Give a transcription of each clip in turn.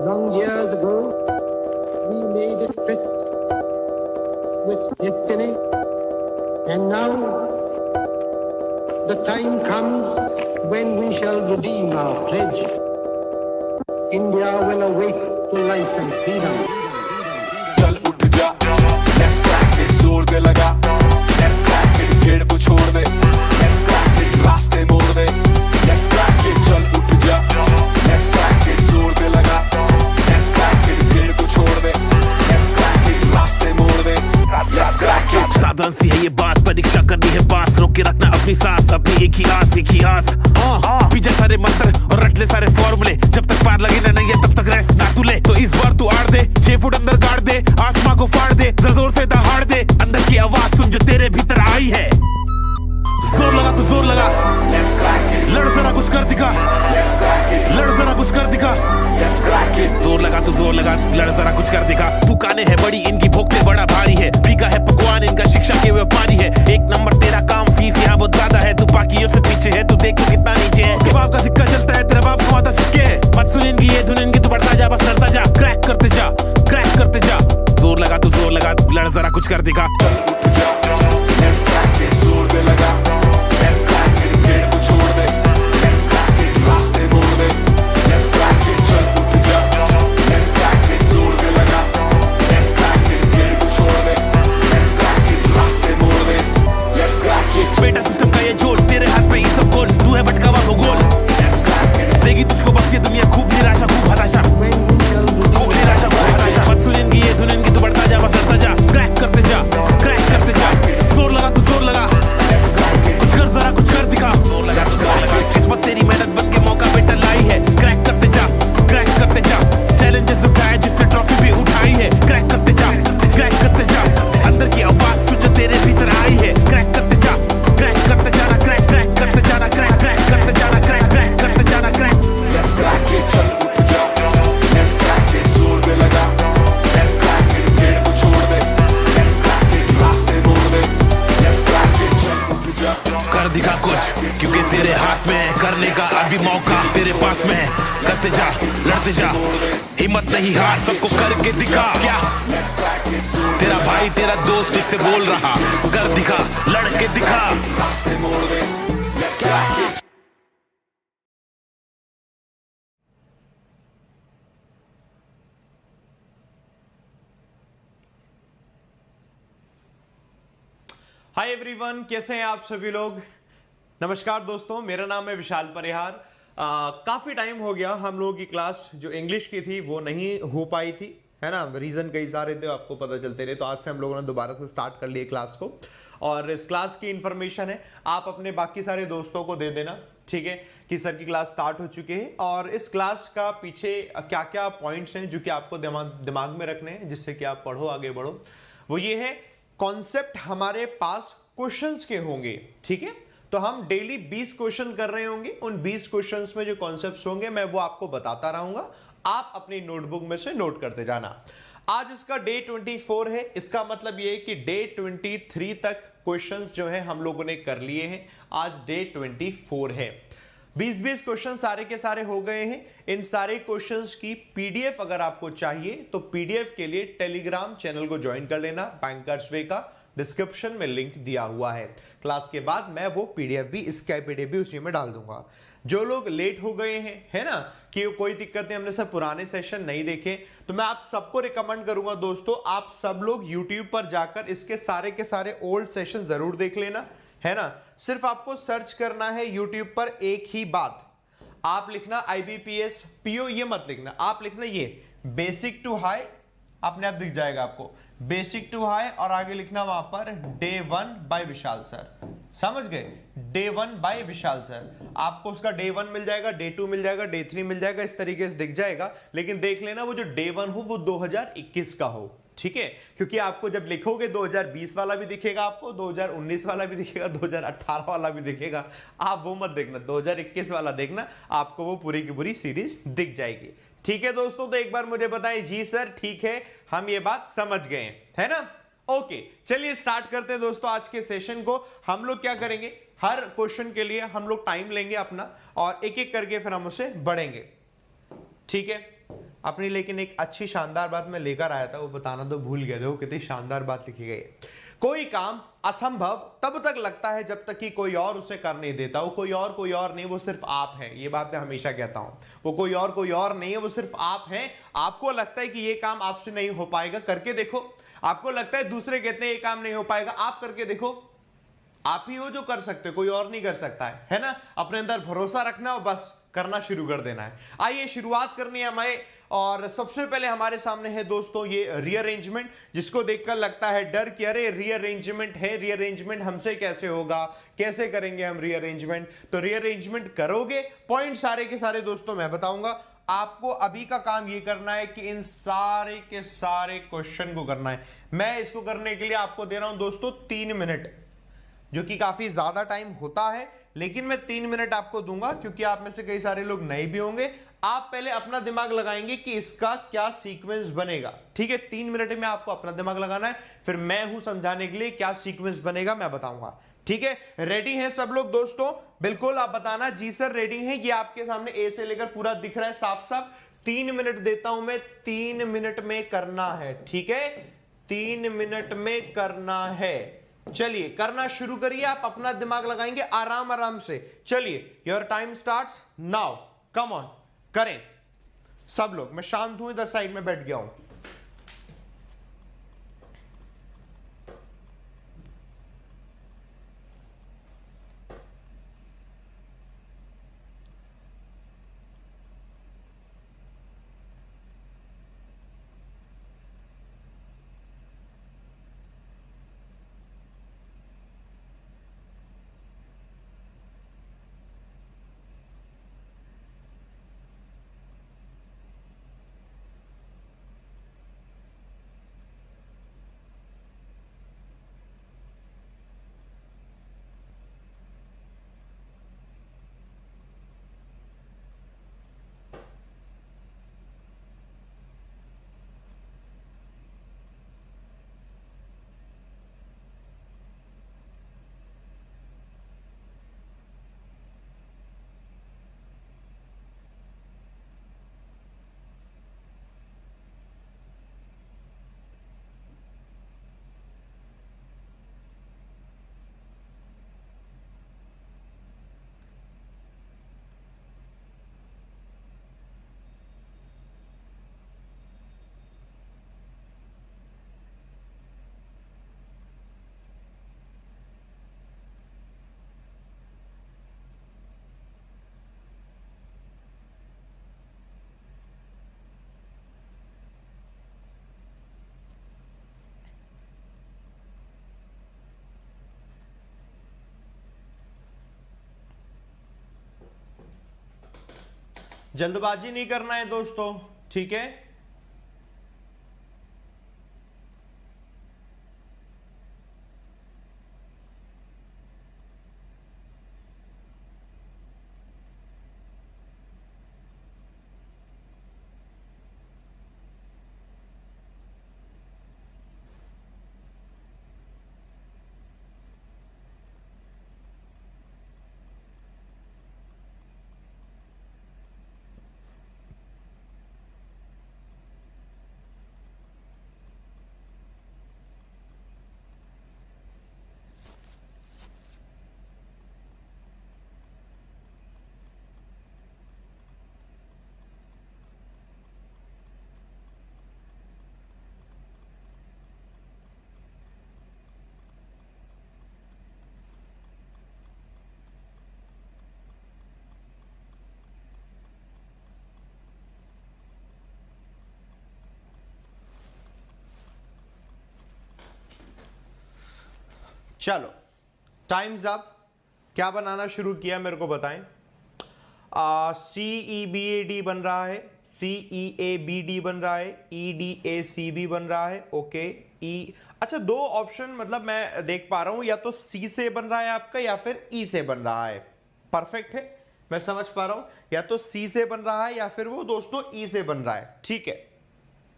Long years ago, we made a tryst with destiny, and now the time comes when we shall redeem our pledge. India will awake to life and freedom. चल उठ जा, let's crack it, जोर दे लगा, let's crack it, भीड़ को छोड़ दे, let's crack it, रास्ते मोड़ दे, let's crack it, चल उठ जा, let's crack it, जोर दे लगा, let's crack it, भीड़ को छोड़ दे, let's crack it, रास्ते मोड़ दे, let's crack it। साधारण सी है ये बात, परीक्षा करनी है पास, रोके रखना अपनी सांस, अपनी एक ही आस पीछे सारे मंत्र और रट ले सारे फॉर्मूले, जब तक पार लगे ना नहीं है तब तक रेस्ट ना तू ले। तो इस बार तू आड़ दे, 6 फुट अंदर गाड़ दे, आसमां को फाड़ दे, जरा जोर से दहाड़ दे, अंदर की आवाज सुन जो तेरे भीतर आई है। जोर लगा तो जोर लगा, let's crack it, लड़ जरा कुछ कर दिखा, let's crack it, लड़ जरा कुछ कर दिखा, let's crack it। जोर लगा तो जोर लगा, लड़ जरा कुछ कर दिखा। दुकानें है बड़ी इनकी, भोगते बड़ा भारी है, बिका है पकवान इनका, शिक्षा के व्यापारी है। एक नंबर तेरा काम, फीस यहाँ बहुत ज्यादा है, तू बाकियों से पीछे है, तू देख तो कितना नीचे है। उसके बाप का सिक्का चलता है, तेरा बाप कमाता सिक्के, मत सुन इनकी ये धुन इनकी, तू बढ़ता जा बस लड़ता जा, क्रैक करते जा, क्रैक करते जा। जोर लगा तो जोर लगा, लड़ जरा कुछ कर दिखा। चल उठ जा, let's crack it, जोर दे लगा, let's crack it, भीड़ को छोड़ दे, let's crack it, रास्ते मोड़ दे, let's crack it, चल उठ जा, let's crack it, जोर दे लगा, let's crack it, भीड़ को छोड़ दे, let's crack it, रास्ते मोड़ दे, let's crack it। बेटा सिस्टम का ये जोड़, तेरे हाथ में ये सब गोल, तू है भटका हुआ भूगोल, let's crack it, देगी तुझको बस ये दुनिया, खूब निराशा खूब हताशा, When we shall खूब redeem निराशा खूब हताशा। मत सुन इनकी ये धुन इनकी, तू बढ़ता जा बस लड़ता जा, क्रैक करते जा, क्रैक करते जा। जोर लगा तो जोर लगा, let's crack it, कुछ कर जरा कुछ कर दिखा। किस्मत तेरी मेहनत बन के मौका बेटा लाई है, क्रैक करते जा, क्रैक करते जा। चैलेंजेस उठाए जिससे ट्रॉफी भी उठाई है, क्रैक करते जा, क्रैक करते जा। अंदर की आवाज सुन जो तेरे भीतर आई है, क्रैक करते जा, क्रैक करते जाना, क्रैक क्रैक करते जाना, क्रैक क्रैक करते जाना, क्रैक क्रैक करते जाना, क्रैक। let's crack it, चल उठ जा, let's crack it, जोर दे लगा, let's crack it, भीड़ को छोड़ दे, let's crack it, रास्ते मोड़ दे, let's crack it, चल उठ जा, कर दिखा कुछ, क्योंकि तेरे हाथ में है करने का अभी मौका, तेरे पास में है, करते जा, लड़ते जा, हिम्मत नहीं हार, सबको करके दिखा। क्या let's crack it, जोर तेरा भाई तेरा दोस्त तुझसे बोल रहा, कर दिखा, लड़के दिखा। रास्ते मोड़ दे, let's crack it। Hi everyone, कैसे हैं आप सभी लोग। नमस्कार दोस्तों, मेरा नाम है विशाल परिहार। काफी टाइम हो गया हम लोगों की क्लास जो इंग्लिश की थी वो नहीं हो पाई थी, है ना। रीजन कई सारे थे, आपको पता चलते रहे। तो आज से हम लोगों ने दोबारा से स्टार्ट कर लिए क्लास को, और इस क्लास की इंफॉर्मेशन है आप अपने बाकी सारे दोस्तों को दे देना, ठीक है, कि सर की क्लास स्टार्ट हो चुकी है। और इस क्लास का पीछे क्या क्या पॉइंट्स हैं जो कि आपको दिमाग में रखने हैं जिससे कि आप पढ़ो, आगे बढ़ो। वो ये है, कॉन्सेप्ट हमारे पास क्वेश्चंस के होंगे, ठीक है। तो हम डेली 20 क्वेश्चन कर रहे होंगे, उन 20 क्वेश्चंस में जो कॉन्सेप्ट्स होंगे मैं वो आपको बताता रहूंगा, आप अपनी नोटबुक में से नोट करते जाना। आज इसका डे 24 है, इसका मतलब ये है कि डे 23 तक क्वेश्चंस जो है हम लोगों ने कर लिए हैं, आज डे 24 है। 20-20 क्वेश्चन सारे के सारे हो गए हैं। इन सारे क्वेश्चंस की पीडीएफ अगर आपको चाहिए तो पीडीएफ के लिए टेलीग्राम चैनल को ज्वाइन कर लेना, बैंकर्स वे का डिस्क्रिप्शन में लिंक दिया हुआ है। क्लास के बाद मैं वो पीडीएफ भी, इसका पीडीएफ भी उसी में डाल दूंगा। जो लोग लेट हो गए हैं, है ना, कि कोई दिक्कत नहीं, हमने सब पुराने सेशन नहीं देखे, तो मैं आप सबको रिकमेंड करूंगा दोस्तों, आप सब लोग यूट्यूब पर जाकर इसके सारे के सारे ओल्ड सेशन जरूर देख लेना, है ना। सिर्फ आपको सर्च करना है यूट्यूब पर एक ही बात, आप लिखना IBPS PO, ये मत लिखना, आप लिखना ये बेसिक टू हाई, अपने आप दिख जाएगा आपको, बेसिक टू हाई, और आगे लिखना वहां पर डे 1 बाय विशाल सर। समझ गए, डे 1 बाय विशाल सर। आपको उसका डे 1 मिल जाएगा, डे 2 मिल जाएगा, डे 3 मिल जाएगा, इस तरीके से दिख जाएगा। लेकिन देख लेना वो जो डे 1 हो वो 2021 का हो, ठीक है, क्योंकि आपको जब लिखोगे 2020 वाला भी दिखेगा, आपको 2019 वाला भी दिखेगा, 2018 वाला भी दिखेगा। आप वो मत देखना, 2021 वाला देखना, आपको वो पूरी की पूरी सीरीज दिख जाएगी। ठीक है दोस्तों, तो एक बार मुझे बताएं, जी सर ठीक है, हम ये बात समझ गए, है ना। ओके, चलिए स्टार्ट करते हैं दोस्तों आज के सेशन को। हम लोग क्या करेंगे, हर क्वेश्चन के लिए हम लोग टाइम लेंगे अपना, और एक एक करके फिर हम उससे बढ़ेंगे, ठीक है। अपनी, लेकिन एक अच्छी शानदार बात मैं लेकर आया था, वो बताना तो भूल गया। देखो कितनी शानदार बात लिखी गई है। कोई काम असंभव तब तक लगता है जब तक कि कोई और उसे कर नहीं देता। वो कोई और नहीं, वो सिर्फ आप हैं। ये बात मैं हमेशा कहता हूं, वो कोई और नहीं है, वो सिर्फ आप हैं। आपको लगता है कि ये काम आपसे नहीं हो पाएगा, करके देखो। आपको लगता है दूसरे कहते हैं ये काम नहीं हो पाएगा, आप करके देखो। आप ही हो जो कर सकते हो, कोई और नहीं कर सकता है ना। अपने अंदर भरोसा रखना और बस करना शुरू कर देना है। आइए शुरुआत करनी है हमें, और सबसे पहले हमारे सामने है दोस्तों ये रीअरेंजमेंट, जिसको देखकर लगता है डर कि अरे रीअरेंजमेंट है, रीअरेंजमेंट हमसे कैसे होगा, कैसे करेंगे हम रीअरेंजमेंट। तो रीअरेंजमेंट करोगे, पॉइंट सारे के सारे दोस्तों मैं बताऊंगा। आपको अभी का काम ये करना है कि इन सारे के सारे क्वेश्चन को करना है। मैं इसको करने के लिए आपको दे रहा हूं दोस्तों 3 मिनट, जो कि काफी ज्यादा टाइम होता है, लेकिन मैं 3 मिनट आपको दूंगा क्योंकि आप में से कई सारे लोग नए भी होंगे। आप पहले अपना दिमाग लगाएंगे कि इसका क्या सीक्वेंस बनेगा, ठीक है। 3 मिनट में आपको अपना दिमाग लगाना है, फिर मैं हूं समझाने के लिए क्या सीक्वेंस बनेगा मैं बताऊंगा, ठीक है। रेडी हैं सब लोग दोस्तों? बिल्कुल, आप बताना जी सर रेडी हैं। ये आपके सामने ए से लेकर पूरा दिख रहा है साफ साफ। 3 मिनट देता हूं मैं, 3 मिनट में करना है, ठीक है। 3 मिनट में करना है। चलिए करना शुरू करिए। आप अपना दिमाग लगाएंगे आराम आराम से। चलिए, your time starts now, come on, करें सब लोग। मैं शांत हूं, इधर साइड में बैठ गया हूं। जल्दबाजी नहीं करना है दोस्तों, ठीक है। चलो टाइम्स अप। क्या बनाना शुरू किया मेरे को बताएं। CEBAD बन रहा है, CEABD बन रहा है, EDACB बन रहा है, ओके। अच्छा, 2 ऑप्शन मतलब मैं देख पा रहा हूं, या तो C से बन रहा है आपका या फिर E से बन रहा है। परफेक्ट है, मैं समझ पा रहा हूं, या तो C से बन रहा है या फिर वो दोस्तों E से बन रहा है, ठीक है।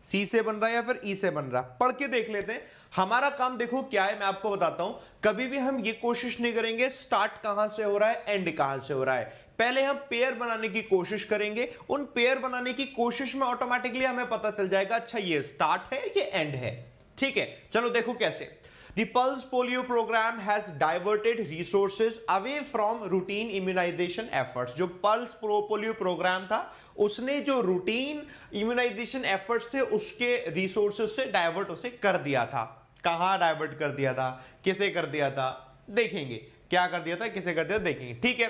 C से बन रहा है या फिर E से बन रहा है, पढ़ के देख लेते हैं। हमारा काम देखो क्या है, मैं आपको बताता हूं। कभी भी हम ये कोशिश नहीं करेंगे स्टार्ट कहां से हो रहा है, एंड कहां से हो रहा है। पहले हम पेयर बनाने की कोशिश करेंगे। उन पेयर बनाने की कोशिश में ऑटोमेटिकली हमें पता चल जाएगा अच्छा ये स्टार्ट है ये एंड है। ठीक है, चलो देखो कैसे। The Pulse Polio program has diverted resources away from routine immunization efforts। जो पल्स पोलियो प्रोग्राम था उसने जो रूटीन इम्यूनाइजेशन एफर्ट्स थे उसके रिसोर्सेज से डाइवर्ट उसे कर दिया था। कहां डाइवर्ट कर दिया था, किसे कर दिया था, देखेंगे क्या कर दिया था, किसे कर दिया देखेंगे। ठीक है,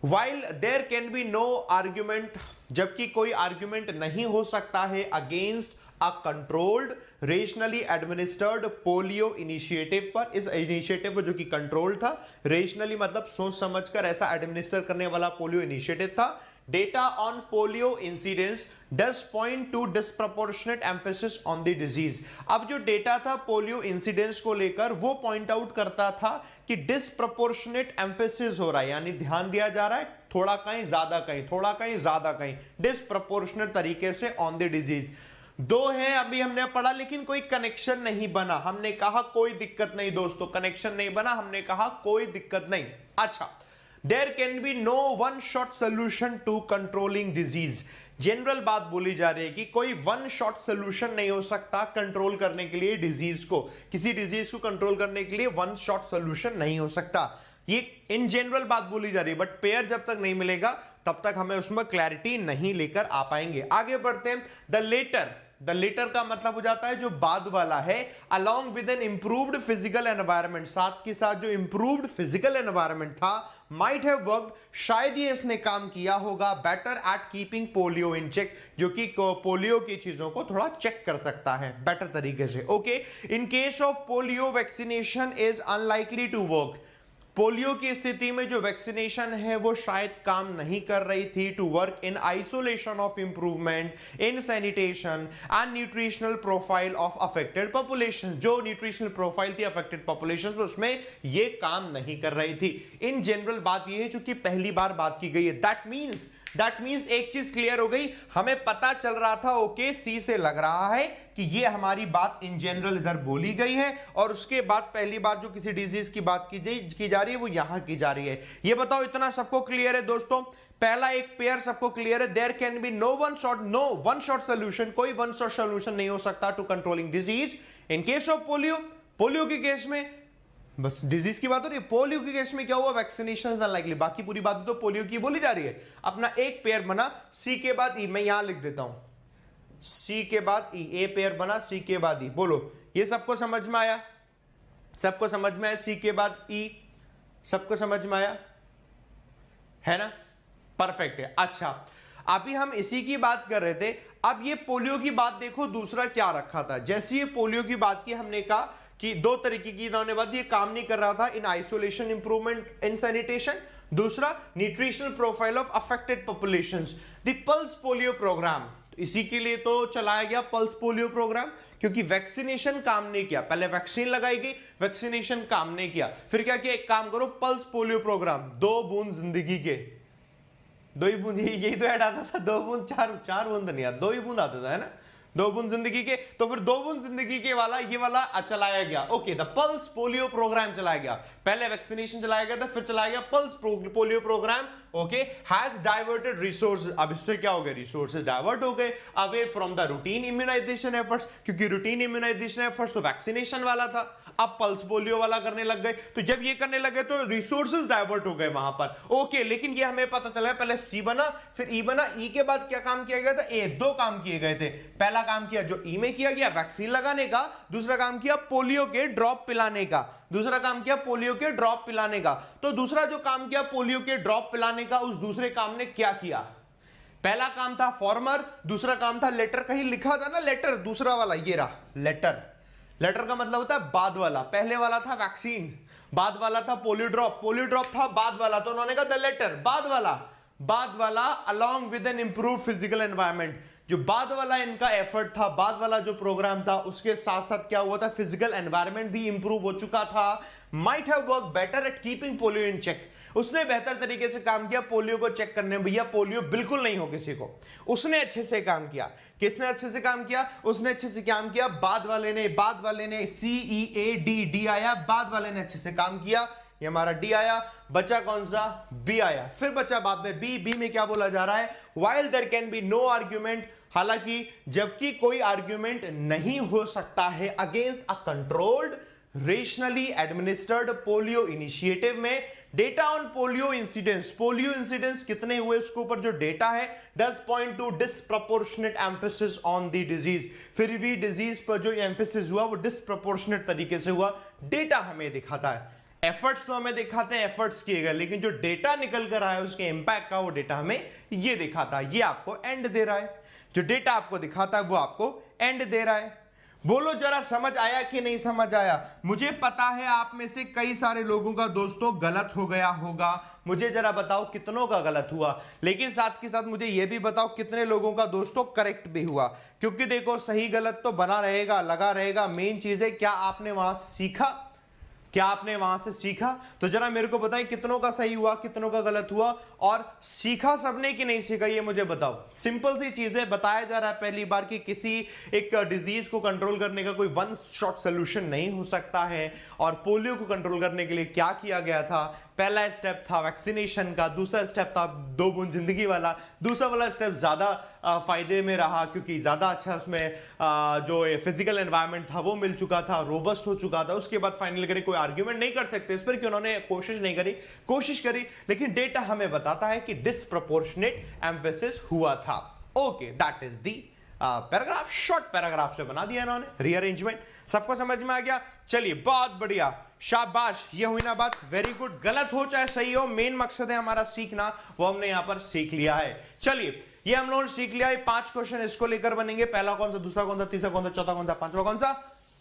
While there can be no argument, जबकि कोई आर्ग्यूमेंट नहीं हो सकता है against a controlled rationally administered polio initiative पर। इस इनिशिएटिव पर जो कि कंट्रोल था, रेशनली मतलब सोच समझकर ऐसा एडमिनिस्टर करने वाला पोलियो इनिशिएटिव था। Data on polio incidence does point two disproportionate emphasis on the disease. अब जो डेटा था पोलियो इंसिडेंस को लेकर वो पॉइंट आउट करता था कि डिस्प्रपोर्शनेट एम्फेसिस हो रहा है, यानी ध्यान दिया जा रहा है थोड़ा कहीं ज्यादा कहीं, थोड़ा कहीं ज्यादा कहीं, डिस्प्रपोर्शनेट तरीके से ऑन द डिजीज। दो है अभी हमने पढ़ा लेकिन कोई कनेक्शन नहीं बना। हमने कहा कोई दिक्कत नहीं दोस्तों, कनेक्शन नहीं बना, हमने कहा कोई दिक्कत नहीं। अच्छा, There can be no one shot solution to controlling disease। General बात बोली जा रही है कि कोई वन शॉट सोल्यूशन नहीं हो सकता कंट्रोल करने के लिए डिजीज को, किसी डिजीज को कंट्रोल करने के लिए वन शॉट सोल्यूशन नहीं हो सकता। ये इन जनरल बात बोली जा रही है, बट पेयर जब तक नहीं मिलेगा तब तक हमें उसमें क्लैरिटी नहीं लेकर आ पाएंगे। आगे बढ़ते हैं। द लेटर का मतलब हो जाता है जो बाद वाला है, along with an improved physical environment, साथ के साथ जो इंप्रूव्ड फिजिकल एनवायरनमेंट था, माइट हैव वर्कड, शायद ये इसने काम किया होगा, better at keeping polio in check, जो कि पोलियो की चीजों को थोड़ा चेक कर सकता है बेटर तरीके से। Okay, in case of polio vaccination is unlikely to work. Polio की स्थिति में जो वैक्सीनेशन है वो शायद काम नहीं कर रही थी। To work in isolation of improvement in sanitation and nutritional profile of affected population. जो न्यूट्रिशनल प्रोफाइल थी अफेक्टेड पॉपुलेशन में उसमें ये काम नहीं कर रही थी। इन जनरल बात ये है जो कि पहली बार बात की गई है। दैट मीन्स एक चीज क्लियर हो गई, हमें पता चल रहा था ओके सी से लग रहा है कि ये हमारी बात इन जनरल इधर बोली गई है, और उसके बाद पहली बार जो किसी डिजीज की बात की जा रही है वो यहां की जा रही है। ये बताओ इतना सबको क्लियर है दोस्तों? पहला एक पेयर सबको क्लियर है। There can be no one shot solution, कोई वन शॉट सोल्यूशन नहीं हो सकता to controlling disease. In case of polio के केस में बस डिजीज की बात हो रही है, पोलियो के केस में क्या हुआ, वैक्सीनेशन अनलाइकली, बाकी पूरी बात तो पोलियो की बोली जा रही है। अपना एक पेयर बना सी के बाद ई, मैं यहां लिख देता हूं सी के बाद ई, ए पेयर बना सी के बाद ई। बोलो ये सबको समझ में आया? सबको समझ में आया? सी के बाद ई सबको समझ में आया है ना? परफेक्ट है। अच्छा, अभी हम इसी की बात कर रहे थे। अब ये पोलियो की बात देखो, दूसरा क्या रखा था। जैसे ये पोलियो की बात की, हमने कहा कि दो तरीके की इन्होंने बात, ये काम नहीं कर रहा था in isolation improvement in sanitation, दूसरा nutritional profile of affected populations. The pulse polio programme, इसी के लिए तो चलाया गया पल्स पोलियो प्रोग्राम, क्योंकि वैक्सीनेशन काम नहीं किया। पहले वैक्सीन लगाई गई, वैक्सीनेशन काम नहीं किया, फिर क्या किया, एक काम करो पल्स पोलियो प्रोग्राम, 2 बूंद जिंदगी के, 2 ही बूंद, यही तो ऐड आता था, 2 बूंद, 4 बूंद नहीं आता, 2 ही बूंद आता था, है ना, 2 बूंद जिंदगी के। तो फिर 2 बूंद जिंदगी के वाला ये वाला चलाया गया। Okay, the pulse polio programme चलाया गया। पहले वैक्सीनेशन चलाया गया था, फिर चलाया गया pulse polio programme. Okay, has diverted resource, अब इससे क्या हो गया, रिसोर्सेज डाइवर्ट हो गए away from the routine immunisation efforts, क्योंकि रूटीन इम्यूनाइजेशन एफर्ट्स तो वैक्सीनेशन वाला था, अब पल्स पोलियो वाला करने लग गए। तो जब ये करने लगे तो रिसोर्सेज डाइवर्ट हो गए वहां पर। ओके, लेकिन ये हमें पता चला पहले सी बना, फिर ई बना, ई के बाद क्या काम किया गया था, ए, 2 काम किए गए थे। पहला काम किया जो ई में किया गया वैक्सीन लगाने का, दूसरा काम किया पोलियो के ड्रॉप पिलाने का, दूसरा काम किया पोलियो के ड्रॉप पिलाने का। तो दूसरा जो काम किया पोलियो के ड्रॉप पिलाने का, उस दूसरे काम ने क्या किया, पहला काम था फॉर्मर, दूसरा काम था लेटर। कहीं लिखा था ना लेटर, दूसरा वाला ये रहा लेटर। लेटर का मतलब होता है बाद वाला, पहले वाला था वैक्सीन, बाद वाला था पोलियो ड्रॉप था बाद वाला, तो उन्होंने कहा द लेटर, बाद वाला along with an improve physical environment. जो बाद वाला इनका एफर्ट था, बाद वाला जो प्रोग्राम था, उसके साथ साथ क्या हुआ था, फिजिकल एनवायरनमेंट भी इंप्रूव हो चुका था। Might have work better at keeping polio in check, उसने बेहतर तरीके से काम किया पोलियो को चेक करने में। भैया पोलियो बिल्कुल नहीं हो किसी को, उसने अच्छे से काम किया। किसने अच्छे से काम किया, उसने अच्छे से काम किया, बाद वाले ने CEAD आया, बाद वाले ने अच्छे से काम किया। ये हमारा डी आया, बचा कौन सा, बी आया। फिर बचा बाद में बी में क्या बोला जा रहा है, while there can be no argument, हालांकि जबकि कोई आर्ग्यूमेंट नहीं हो सकता है against a controlled rationally administered polio initiative में डेटा ऑन पोलियो इंसिडेंस कितने हुए इसके ऊपर जो डेटा है does point two disproportionate emphasis on the disease. फिर भी डिजीज पर जो एम्फेसिस हुआ वो डिसप्रपोर्शनेट तरीके से हुआ, डेटा हमें दिखाता है। एफर्ट्स तो हमें दिखाते हैं एफर्ट्स किए गए, लेकिन जो डेटा निकल कर आया है उसके इंपैक्ट का वो डेटा हमें ये दिखाता है। ये आपको एंड दे रहा है, जो डेटा आपको दिखाता है वो आपको एंड दे रहा है। बोलो जरा समझ आया कि नहीं समझ आया। मुझे पता है आप में से कई सारे लोगों का दोस्तों गलत हो गया होगा, मुझे जरा बताओ कितनों का गलत हुआ, लेकिन साथ के साथ मुझे यह भी बताओ कितने लोगों का दोस्तों करेक्ट भी हुआ। क्योंकि देखो सही गलत तो बना रहेगा, लगा रहेगा, मेन चीज है क्या आपने वहां से सीखा, क्या आपने वहां से सीखा। तो जरा मेरे को बताएं कितनों का सही हुआ, कितनों का गलत हुआ, और सीखा सबने कि नहीं सीखा ये मुझे बताओ। सिंपल सी चीजें बताया जा रहा है पहली बार कि किसी एक डिजीज को कंट्रोल करने का कोई वन शॉट सोल्यूशन नहीं हो सकता है। और पोलियो को कंट्रोल करने के लिए क्या किया गया था, पहला स्टेप था वैक्सीनेशन का, दूसरा स्टेप था 2 बूंद जिंदगी वाला, दूसरा वाला स्टेप ज्यादा फायदे में रहा क्योंकि ज्यादा अच्छा उसमें जो फिजिकल एनवायरनमेंट था वो मिल चुका था, रोबस्ट हो चुका था। उसके बाद फाइनल करे कोई आर्ग्यूमेंट नहीं कर सकते इस पर कि उन्होंने कोशिश नहीं करी, कोशिश करी, लेकिन डेटा हमें बताता है कि डिसप्रपोर्शनेट एम्फेसिस हुआ था। Okay, that is the paragraph, short paragraph से बना दिया इन्होंने, रीअरेंजमेंट। सबको समझ में आ गया? चलिए बहुत बढ़िया, शाबाश, ये हुई ना बात, वेरी गुड। गलत हो चाहे सही हो, मेन मकसद है हमारा सीखना, वो हमने यहां पर सीख लिया है। चलिए ये हम लोगों ने सीख लिया है, 5 क्वेश्चन इसको लेकर बनेंगे। पहला कौन सा, दूसरा कौन सा, तीसरा कौन सा, चौथा कौन सा, पांचवा कौन सा।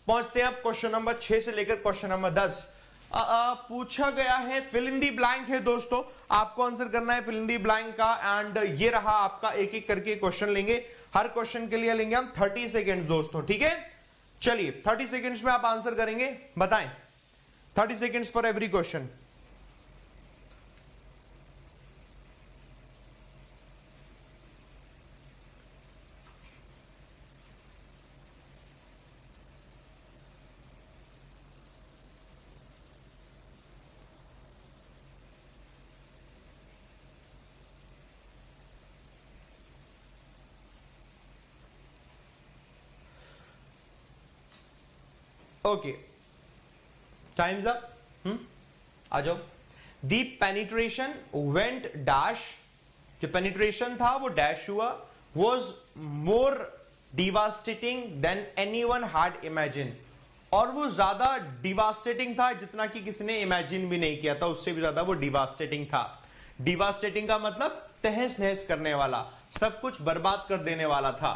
पहुंचते हैं अब क्वेश्चन नंबर 6 से लेकर क्वेश्चन नंबर 10। पूछा गया है फिल इन दी ब्लैंक है दोस्तों, आपको आंसर करना है फिल इन दी ब्लैंक का। एंड ये रहा आपका, एक एक करके क्वेश्चन लेंगे, हर क्वेश्चन के लिए लेंगे हम 30 सेकेंड दोस्तों, ठीक है। चलिए 30 सेकेंड्स में आप आंसर करेंगे, बताएं, 30 seconds for every question. Okay, times up. आ जाओ। दी पेनिट्रेशन वेंट डैश, जो पेनिट्रेशन था वो डैश हुआ, was more devastating than anyone had imagine, और वो ज्यादा डिवास्टेटिंग था जितना कि किसी ने इमेजिन भी नहीं किया था, उससे भी ज्यादा वो डिवास्टेटिंग था। डिवास्टेटिंग का मतलब तहस नहस करने वाला, सब कुछ बर्बाद कर देने वाला था।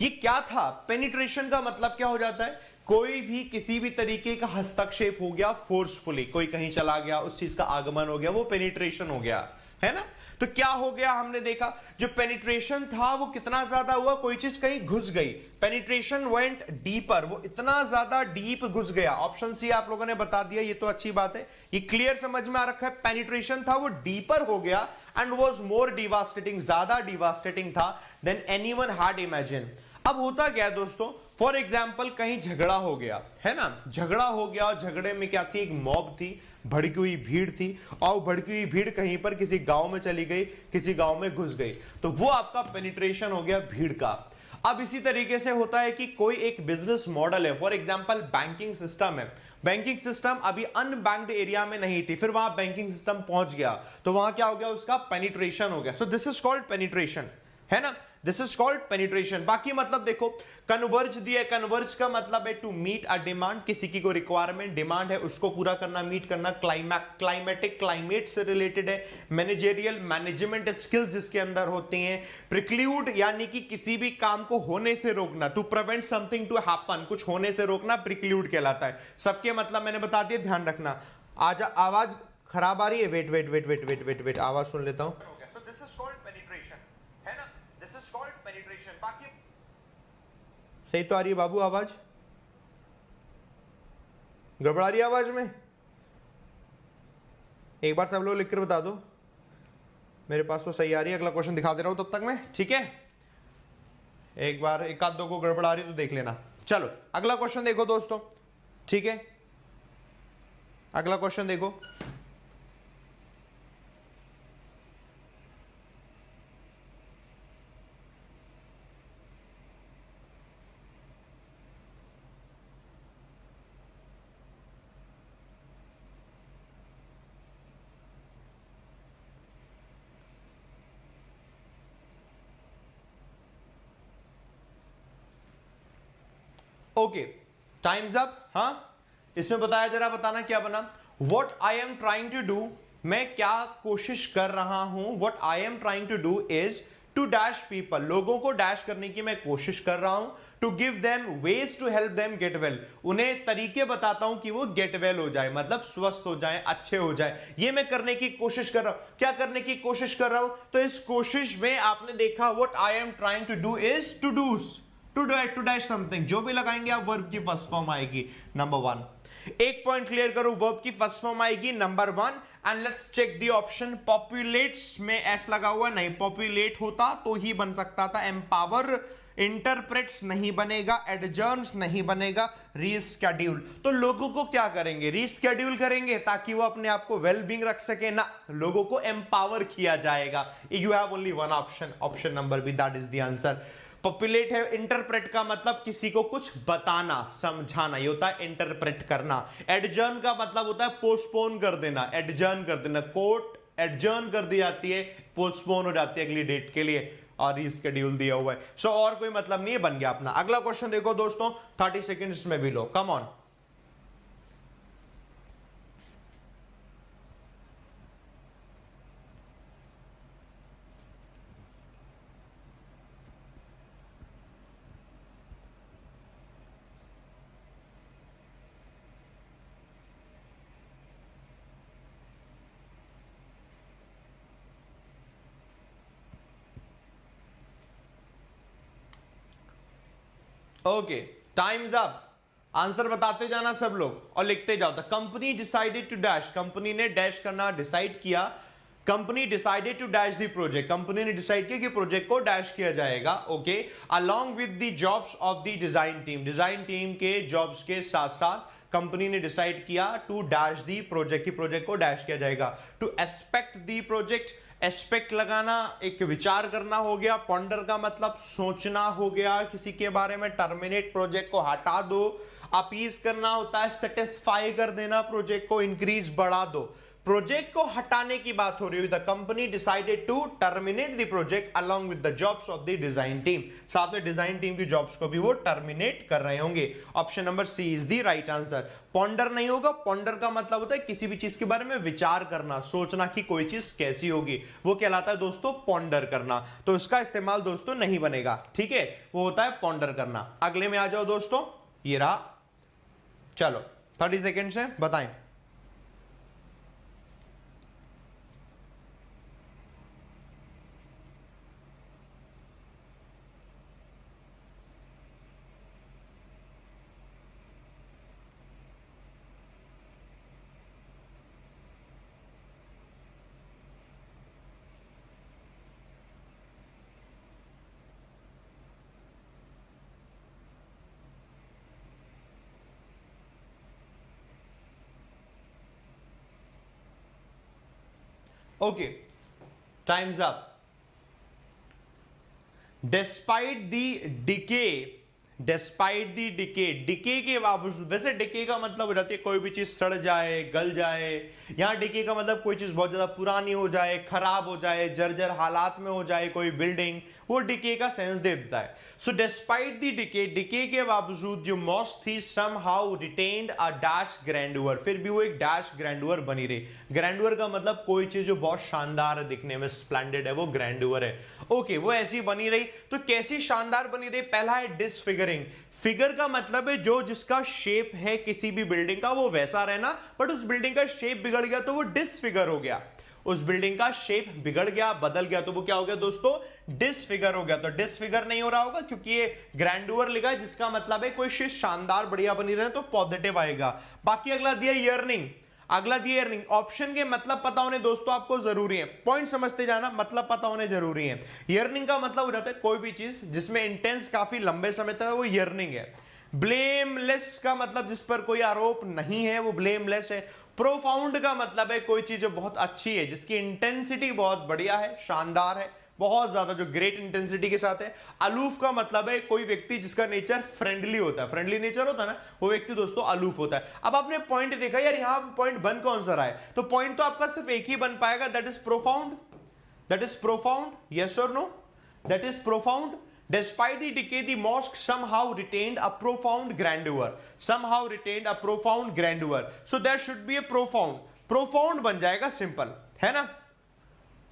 ये क्या था? पेनिट्रेशन का मतलब क्या हो जाता है, कोई भी किसी भी तरीके का हस्तक्षेप हो गया फोर्सफुली, कोई कहीं चला गया, उस चीज का आगमन हो गया, वो पेनिट्रेशन हो गया, है ना। तो क्या हो गया, हमने देखा जो पेनिट्रेशन था वो कितना ज्यादा हुआ, कोई चीज कहीं घुस गई, पेनिट्रेशन वेंट डीपर, वो इतना ज्यादा डीप घुस गया। ऑप्शन सी आप लोगों ने बता दिया, ये तो अच्छी बात है, ये क्लियर समझ में आ रखा है। पेनिट्रेशन था वो डीपर हो गया एंड वाज मोर डिवास्टेटिंग, ज्यादा डिवास्टेटिंग था देन एनीवन हैड इमेजिन। अब होता क्या दोस्तों, फॉर एग्जाम्पल कहीं झगड़ा हो गया, है ना, झगड़ा हो गया, और झगड़े में क्या थी, एक मॉब थी, भड़की हुई भीड़ थी, और भड़की हुई भीड़ कहीं पर किसी गांव में चली गई, किसी गांव में घुस गई, तो वो आपका पेनिट्रेशन हो गया भीड़ का। अब इसी तरीके से होता है कि कोई एक बिजनेस मॉडल है, फॉर एग्जांपल बैंकिंग सिस्टम है, बैंकिंग सिस्टम अभी अनबैंक्ड एरिया में नहीं थी, फिर वहां बैंकिंग सिस्टम पहुंच गया, तो वहां क्या हो गया, उसका पेनिट्रेशन हो गया। सो दिस इज कॉल्ड पेनिट्रेशन, है ना, दिस इज कॉल्ड पेनिट्रेशन। बाकी मतलब देखो, कन्वर्ज दिया, कन्वर्ज का मतलब है टू मीट अ डिमांड, किसी की कोई रिक्वायरमेंट डिमांड है उसको पूरा करना, मीट करना। क्लाइमेटिक, क्लाइमेट से रिलेटेड है। मैनेजेरियल, मैनेजमेंट स्किल्स जिसके अंदर होती हैं। प्रिक्लूड यानी कि किसी भी काम को होने से रोकना, to prevent something to happen, कुछ होने से रोकना प्रिक्लूड कहलाता है। सबके मतलब मैंने बता दिया, ध्यान रखना। आवाज खराब आ रही है, wait wait wait wait wait wait wait, आवाज सुन लेता हूं। So this is called penetration, है ना, दिस इज कॉल्ड पेनिट्रेशन। बाकी सही तो आ रही है बाबू, आवाज गड़बड़ा रही है आवाज में? एक बार सब लोग लिखकर बता दो, मेरे पास तो सही आ रही है। अगला क्वेश्चन दिखा दे रहा हूं तब तक मैं, ठीक है। एक बार एक आध दो को गड़बड़ा रही तो देख लेना। चलो अगला क्वेश्चन देखो दोस्तों, ठीक है, अगला क्वेश्चन देखो। Okay, times up. हाँ, इसमें बताया, जरा बताना क्या बना। What I am trying to do, मैं क्या कोशिश कर रहा हूं। What I am trying to do is to dash people, लोगों को डैश करने की मैं कोशिश कर रहा हूं। To give them ways to help them get well, उन्हें तरीके बताता हूं कि वो गेट वेल हो जाए, मतलब स्वस्थ हो जाए, अच्छे हो जाए। ये मैं करने की कोशिश कर रहा हूं। क्या करने की कोशिश कर रहा हूं? तो इस कोशिश में आपने देखा what I am trying to do is to do, to dash something. जो भी लगाएंगे आप वर्ब की फर्स्ट फॉर्म आएगी नंबर 1। एक पॉइंट क्लियर करो, वर्ब की फर्स्ट फॉर्म आएगी number 1। And let's check the option. Populates में एस लगा हुआ नहीं, पॉपुलेट होता तो ही बन सकता था। एम्पावर, इंटरप्रेट्स नहीं बनेगा, एडजर्न्स नहीं बनेगा, रीस्केड्यूल। तो लोगों को क्या करेंगे? रीस्केड्यूल करेंगे ताकि वो अपने आप को वेल बीइंग रख सके ना, लोगों को एम्पावर किया जाएगा। You have only one option, option number B, that is the answer. Populate है, इंटरप्रेट का मतलब किसी को कुछ बताना, समझाना, ये होता है इंटरप्रेट करना। एडजर्न का मतलब होता है पोस्टपोन कर देना, एडजर्न कर देना। कोर्ट एडजर्न कर दी जाती है, पोस्टपोन हो जाती है अगली डेट के लिए, और रीस्केड्यूल दिया हुआ है। सो और कोई मतलब नहीं है, बन गया अपना। अगला क्वेश्चन देखो दोस्तों, 30 सेकेंड्स में भी लो, come on. Okay, times up. Answer बताते जाना सब लोग और लिखते जाओ। The company decided to dash, company ने डैश करना डिसाइड किया। Company decided to dash the project, company ने डिसाइड किया कि प्रोजेक्ट को डैश किया जाएगा। Okay, along with the jobs of the design team, design team के जॉब्स के साथ साथ कंपनी ने डिसाइड किया टू डैश द प्रोजेक्ट, की प्रोजेक्ट को डैश किया जाएगा। To aspect the project, aspect लगाना एक विचार करना हो गया। पॉन्डर का मतलब सोचना हो गया किसी के बारे में। टर्मिनेट, प्रोजेक्ट को हटा दो। अपीज करना होता है सेटिस्फाई कर देना, प्रोजेक्ट को इंक्रीज बढ़ा दो। प्रोजेक्ट को हटाने की बात हो रही है। The company decided to terminate the project along with the jobs of the design team, साथ में डिजाइन टीम की जॉब्स को भी वो टर्मिनेट कर रहे होंगे। Option number C is the right answer. Ponder नहीं होगा, पॉन्डर का मतलब होता है किसी भी चीज के बारे में विचार करना, सोचना कि कोई चीज कैसी होगी, वो कहलाता है दोस्तों पॉन्डर करना। तो इसका इस्तेमाल दोस्तों नहीं बनेगा, ठीक है, वो होता है पॉन्डर करना। अगले में आ जाओ दोस्तों, ये रहा। चलो 30 सेकेंड से बताएं। Okay, time's up. Despite the decay, despite the decay, decay के बावजूद, वैसे डिके का मतलब हो जाती है कोई भी चीज सड़ जाए, गल जाए। यहां डिके का मतलब कोई चीज बहुत ज्यादा पुरानी हो जाए, खराब हो जाए, जर्जर हालात में हो जाए कोई बिल्डिंग, वो डिके का सेंस दे देता है। सो डिस्पाइट दी डिके, डिके के बावजूद जो मॉस थी समहाउ रिटेन्ड अ डैश ग्रैंडुअर, फिर भी वो एक डैश ग्रैंडुअर बनी रही। ग्रैंडुअर का मतलब कोई चीज जो बहुत शानदार है, दिखने में स्प्लेंडेड है, वो ग्रैंडुअर है। ओके, वो ऐसी बनी रही। तो कैसी शानदार बनी रही? पहला है डिसफिगर। फिगर का मतलब है जो जिसका शेप है किसी भी बिल्डिंग का वो वैसा रहना, बट उस बिल्डिंग का शेप बिगड़ गया तो वो डिसफिगर हो गया। उस बिल्डिंग का शेप बिगड़ गया, बदल गया, तो वो क्या हो गया दोस्तों? डिसफिगर हो गया। तो डिसफिगर नहीं हो रहा होगा क्योंकि ये ग्रैंडुअर लिखा है, जिसका मतलब है कोई चीज शानदार बढ़िया बनी रहे, तो पॉजिटिव आएगा। बाकी अगला दिया ईयरनिंग, अगला दिया ईयरनिंग। ऑप्शन के मतलब पता होने दोस्तों आपको जरूरी है, पॉइंट समझते जाना, मतलब पता होने जरूरी है। ईयरनिंग का मतलब हो जाता है कोई भी चीज जिसमें इंटेंस काफी लंबे समय तक, वो ईयरनिंग है। ब्लेमलेस का मतलब जिस पर कोई आरोप नहीं है, वो ब्लेमलेस है। प्रोफाउंड का मतलब है कोई चीज जो बहुत अच्छी है, जिसकी इंटेंसिटी बहुत बढ़िया है, शानदार है, बहुत ज्यादा, जो ग्रेट इंटेंसिटी के साथ है। अलूफ का मतलब है कोई व्यक्ति जिसका नेचर फ्रेंडली होता है, फ्रेंडली नेचर होता है ना, वो व्यक्ति दोस्तों अलूफ होता है। अब आपने पॉइंट देखा यार, यहां पॉइंट बन कौन सा रहा है? तो पॉइंट तो आपका सिर्फ एक ही बन पाएगा, that is profound. That is profound, yes और no? That is profound. Despite the decay, the mosque somehow retained a profound grandeur. Somehow retained a profound grandeur. So there should be a profound. Profound बन जाएगा simple, है ना?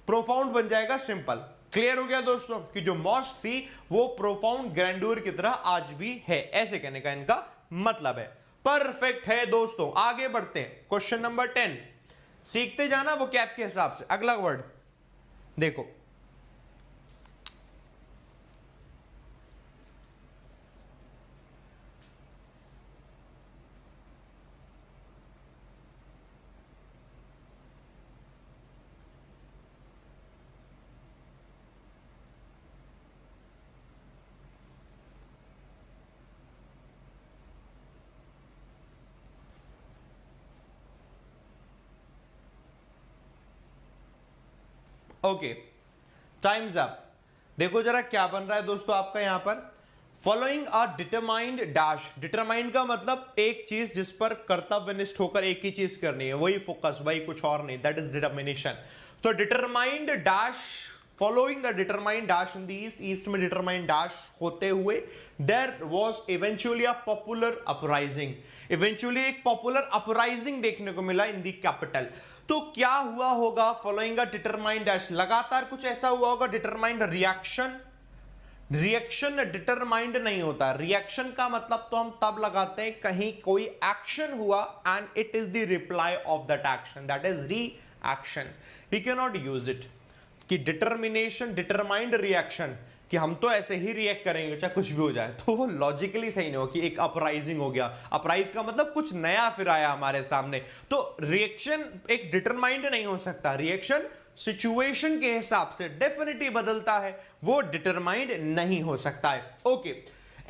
Profound बन जाएगा simple. Clear हो गया दोस्तों कि जो मॉस्क थी वो प्रोफाउंड ग्रैंडूर की तरह आज भी है, ऐसे कहने का इनका मतलब है। परफेक्ट है दोस्तों, आगे बढ़ते हैं। क्वेश्चन नंबर 10, सीखते जाना वो कैप के हिसाब से। अगला वर्ड देखो, ओके, टाइम्स अप। देखो जरा क्या बन रहा है दोस्तों आपका यहां पर, following a determined dash. Determined का मतलब एक चीज जिस पर कर्तव्यनिष्ठ होकर एक ही चीज करनी है, वही फोकस, वही कुछ और नहीं, दैट इज डिटर्मिनेशन। तो determined dash, following the determined dash in the east, east में डिटरमाइंड डैश होते हुए there was eventually a popular uprising. Eventually एक पॉपुलर अपराइजिंग देखने को मिला इन द कैपिटल। तो क्या हुआ होगा फॉलोइंग अ डिटरमाइंड डैश, लगातार कुछ ऐसा हुआ होगा, डिटरमाइंड रिएक्शन। रिएक्शन डिटरमाइंड नहीं होता, रिएक्शन का मतलब तो हम तब लगाते हैं कहीं कोई एक्शन हुआ and it is the reply of that action, that is reaction. We can not use it कि डिटर्मिनेशन डिटरमाइंड रिएक्शन, कि हम तो ऐसे ही रिएक्ट करेंगे चाहे कुछ भी हो जाए, तो वो लॉजिकली सही नहीं हो कि एक अपराइजिंग हो गया। अपराइज का मतलब कुछ नया फिर आया हमारे सामने। तो रिएक्शन एक डिटरमाइंड नहीं हो सकता, रिएक्शन सिचुएशन के हिसाब से डेफिनेटली बदलता है, वो डिटरमाइंड नहीं हो सकता है। Okay,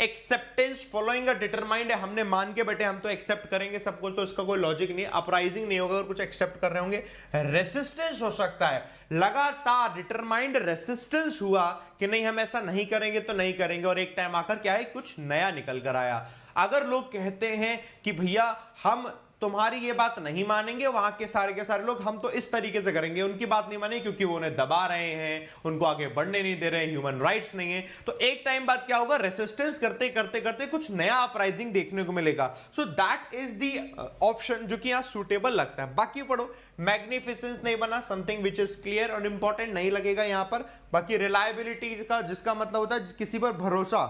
acceptance following a determined है, हमने मान के बैठे हम तो एक्सेप्ट करेंगे सब कुछ, तो इसका कोई लॉजिक नहीं है। अपराइजिंग नहीं होगा अगर कुछ एक्सेप्ट कर रहे होंगे। रेसिस्टेंस हो सकता है, लगातार डिटरमाइंड रेसिस्टेंस हुआ कि नहीं हम ऐसा नहीं करेंगे तो नहीं करेंगे, और एक टाइम आकर क्या है कुछ नया निकल कर आया। अगर लोग कहते हैं कि भैया हम तुम्हारी ये बात नहीं मानेंगे, वहां के सारे लोग हम तो इस तरीके से करेंगे, उनकी बात नहीं मानेंगे क्योंकि वो उन्हें दबा रहे हैं, उनको आगे बढ़ने नहीं दे रहे हैं, ह्यूमन राइट्स नहीं है, तो एक टाइम बाद क्या होगा, रेसिस्टेंस करते करते करते कुछ नया अपराइजिंग देखने को मिलेगा। So that is the option जो कि यहां सुटेबल लगता है। बाकी पढ़ो, मैग्निफिसेंस नहीं बना, समथिंग विच इज क्लियर और इंपॉर्टेंट नहीं लगेगा यहां पर। बाकी रिलायबिलिटी का, जिसका मतलब होता है किसी पर भरोसा,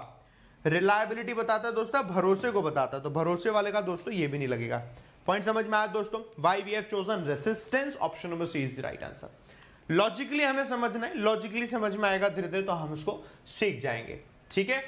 रिलायबिलिटी बताता है दोस्तों, भरोसे को बताता है, तो भरोसे वाले का दोस्तों ये भी नहीं लगेगा। पॉइंट समझ में आया दोस्तों? Why we have chosen resistance, option number C is the right answer. Logically हमें समझना है, लॉजिकली समझ में आएगा धीरे धीरे तो हम इसको सीख जाएंगे। ठीक है,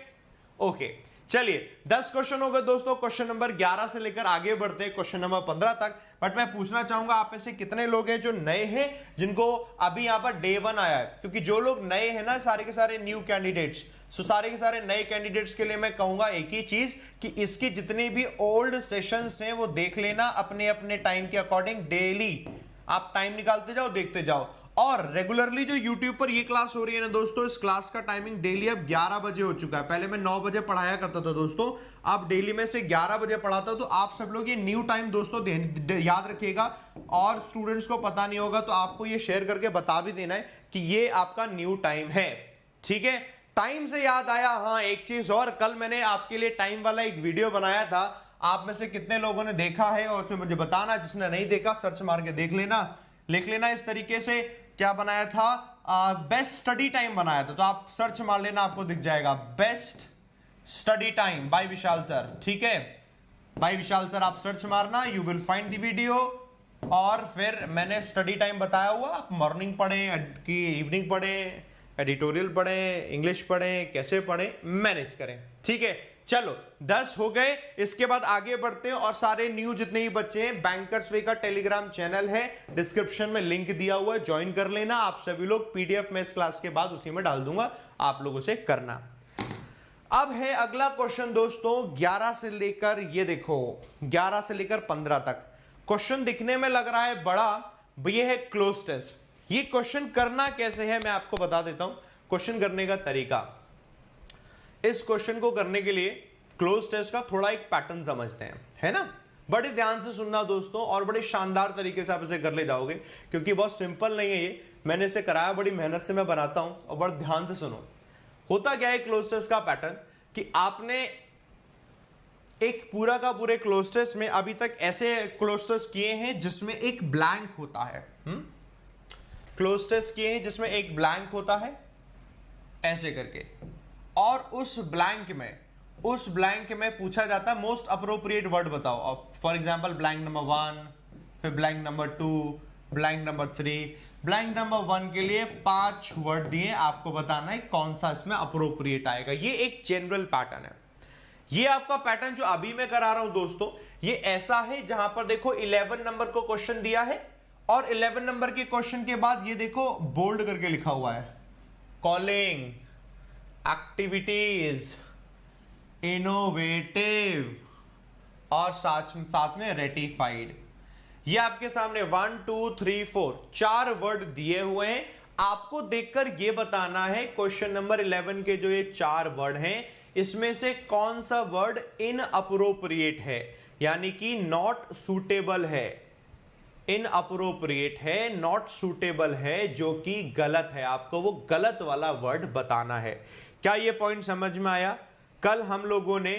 ओके, चलिए 10 क्वेश्चन हो गए दोस्तों। क्वेश्चन नंबर 11 से लेकर आगे बढ़ते हैं क्वेश्चन नंबर 15 तक। बट मैं पूछना चाहूंगा आप में से कितने लोग हैं जो नए हैं, जिनको अभी यहां पर डे 1 आया है, क्योंकि जो लोग नए हैं ना, सारे के सारे न्यू कैंडिडेट्स, सो सारे के सारे नए कैंडिडेट्स के लिए मैं कहूंगा एक ही चीज कि इसकी जितनी भी ओल्ड सेशंस हैं वो देख लेना अपने अपने टाइम के अकॉर्डिंग। डेली आप टाइम निकालते जाओ, देखते जाओ, और रेगुलरली जो YouTube पर ये क्लास हो रही है ना दोस्तों, इस क्लास का टाइमिंग डेली अब 11 बजे हो चुका है। पहले मैं 9 बजे पढ़ाया करता था दोस्तों, अब डेली में से 11 बजे पढ़ाता हूं। तो आप सब लोग ये न्यू टाइम दोस्तों याद रखिएगा, और स्टूडेंट्स को पता नहीं होगा तो आपको ये शेयर करके बता भी देना है कि ये आपका न्यू टाइम है। ठीक है, टाइम से याद आया, हाँ एक चीज और, कल मैंने आपके लिए टाइम वाला एक वीडियो बनाया था, आप में से कितने लोगों ने देखा है और उसमें मुझे बताना। जिसने नहीं देखा सर्च मार के देख लेना, लिख लेना इस तरीके से, क्या बनाया था, बेस्ट स्टडी टाइम बनाया था, तो आप सर्च मार लेना, आपको दिख जाएगा बेस्ट स्टडी टाइम बाय विशाल सर। ठीक है, बाय विशाल सर आप सर्च मारना, you will find the video. और फिर मैंने स्टडी टाइम बताया हुआ, आप मॉर्निंग पढ़े कि इवनिंग पढ़े, एडिटोरियल पढ़े, इंग्लिश पढ़े, कैसे पढ़े, मैनेज करें। ठीक है, चलो 10 हो गए। इसके बाद आगे बढ़ते हैं, और सारे न्यू जितने भी बच्चे हैं, बैंकर्स वे का टेलीग्राम चैनल है, डिस्क्रिप्शन में लिंक दिया हुआ है, ज्वाइन कर लेना। आप सभी लोग PDF में इस क्लास के बाद उसी में डाल दूंगा, आप लोगों से करना। अब है अगला क्वेश्चन दोस्तों, 11 से लेकर, ये देखो 11 से लेकर 15 तक। क्वेश्चन दिखने में लग रहा है बड़ा, ये है क्लोज टेस्ट। ये क्वेश्चन करना कैसे है मैं आपको बता देता हूं, क्वेश्चन करने का तरीका। इस क्वेश्चन को करने के लिए क्लोज टेस्ट का थोड़ा एक पैटर्न समझते हैं, है ना। बड़े ध्यान से सुनना दोस्तों, और बड़े शानदार तरीके से आप इसे कर ले जाओगे, क्योंकि बहुत सिंपल नहीं है ये, मैंने इसे कराया, बड़ी मेहनत से मैं बनाता हूं, और बड़े ध्यान से सुनो। होता क्या है क्लोज टेस्ट का पैटर्न कि आपने एक पूरा का पूरे क्लोज टेस्ट में अभी तक ऐसे क्लोज टेस्ट किए हैं जिसमें एक ब्लैंक होता है। क्लोज टेस्ट किए हैं जिसमें एक ब्लैंक होता है ऐसे करके, और उस ब्लैंक में पूछा जाता है मोस्ट अप्रोप्रिएट वर्ड बताओ। फॉर एग्जांपल ब्लैंक नंबर 1, फिर blank number 2, blank number 3। Blank number 1 के लिए 5 वर्ड दिए, आपको बताना है कौन सा इसमें अप्रोप्रिएट आएगा। ये एक जनरल पैटर्न है। ये आपका पैटर्न जो अभी मैं करा रहा हूं दोस्तों, ये ऐसा है जहां पर देखो 11 नंबर को क्वेश्चन दिया है और 11 नंबर के क्वेश्चन के बाद ये देखो बोल्ड करके लिखा हुआ है कॉलिंग एक्टिविटीज इनोवेटिव और साथ में रेटिफाइड। ये आपके सामने 1 2 3 4 4 वर्ड दिए हुए हैं। आपको देखकर ये बताना है क्वेश्चन नंबर 11 के जो ये 4 वर्ड हैं इसमें से कौन सा वर्ड इनअप्रोप्रिएट है, यानी कि नॉट सूटेबल है। इनअप्रोप्रिएट है, नॉट सूटेबल है, जो कि गलत है। आपको वो गलत वाला वर्ड बताना है। क्या ये पॉइंट समझ में आया? कल हम लोगों ने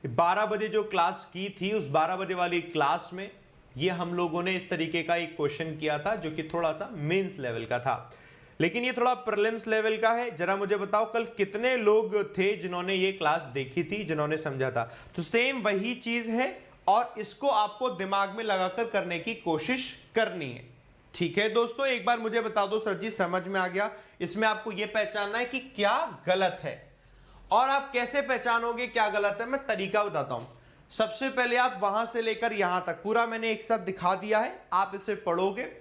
12 बजे जो क्लास की थी, उस 12 बजे वाली क्लास में ये हम लोगों ने इस तरीके का एक क्वेश्चन किया था जो कि थोड़ा सा मेंस लेवल का था, लेकिन ये थोड़ा प्रीलिम्स लेवल का है। जरा मुझे बताओ कल कितने लोग थे जिन्होंने ये क्लास देखी थी, जिन्होंने समझा था? तो सेम वही चीज है और इसको आपको दिमाग में लगाकर करने की कोशिश करनी है। ठीक है दोस्तों, एक बार मुझे बता दो सर जी समझ में आ गया? इसमें आपको यह पहचानना है कि क्या गलत है, और आप कैसे पहचानोगे क्या गलत है, मैं तरीका बताता हूं। सबसे पहले आप वहां से लेकर यहां तक पूरा मैंने एक साथ दिखा दिया है, आप इसे पढ़ोगे।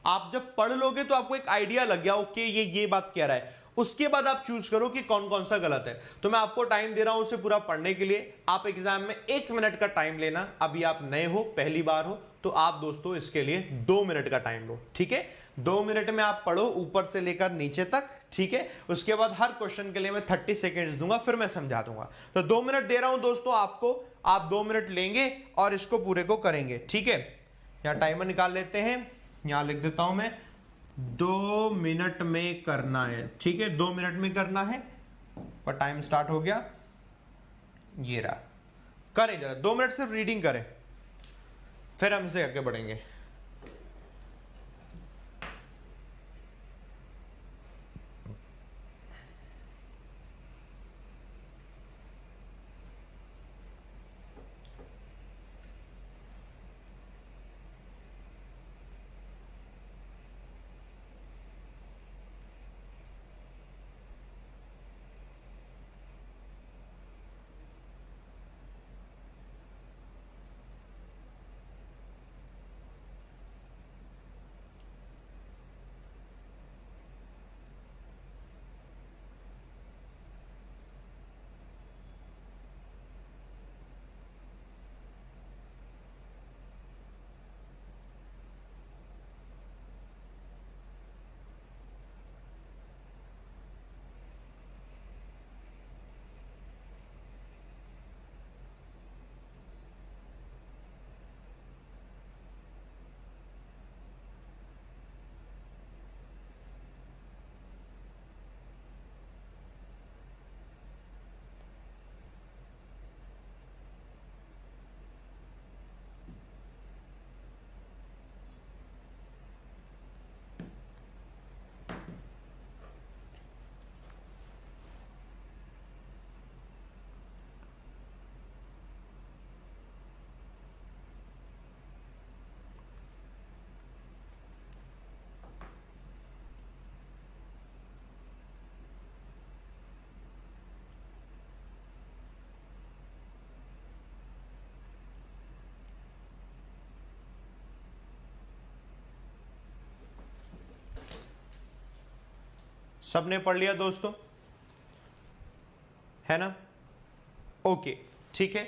आप जब पढ़ लोगे तो आपको एक आइडिया लग गया, ओके ये बात कह रहा है। उसके बाद आप चूज करो कि कौन कौन सा गलत है। तो मैं आपको टाइम दे रहा हूं उसे पूरा पढ़ने के लिए। आप एग्जाम में 1 मिनट का टाइम लेना। अभी आप नए हो, पहली बार हो, तो आप दोस्तों इसके लिए 2 मिनट का टाइम लो। ठीक है, 2 मिनट में आप पढ़ो ऊपर से लेकर नीचे तक। ठीक है, उसके बाद हर क्वेश्चन के लिए मैं 30 सेकेंड्स दूंगा, फिर मैं समझा दूंगा। तो 2 मिनट दे रहा हूं दोस्तों आपको, आप 2 मिनट लेंगे और इसको पूरे को करेंगे। ठीक है, यहां टाइमर निकाल लेते हैं, यहां लिख देता हूं मैं 2 मिनट में करना है। ठीक है, 2 मिनट में करना है, पर टाइम स्टार्ट हो गया, ये रहा। करें जरा 2 मिनट सिर्फ रीडिंग करें, फिर हम इसे आगे बढ़ेंगे। सबने पढ़ लिया दोस्तों, है ना? ओके, ठीक है।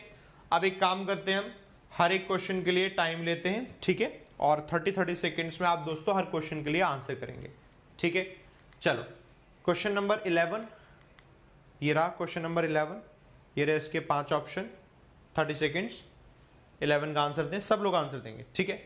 अब एक काम करते हैं, हम हर एक क्वेश्चन के लिए टाइम लेते हैं। ठीक है, और 30 सेकेंड्स में आप दोस्तों हर क्वेश्चन के लिए आंसर करेंगे। ठीक है, चलो क्वेश्चन नंबर 11, ये रहा क्वेश्चन नंबर 11, ये रहे इसके 5 ऑप्शन, 30 सेकेंड्स, 11 का आंसर दें, सब लोग आंसर देंगे। ठीक है,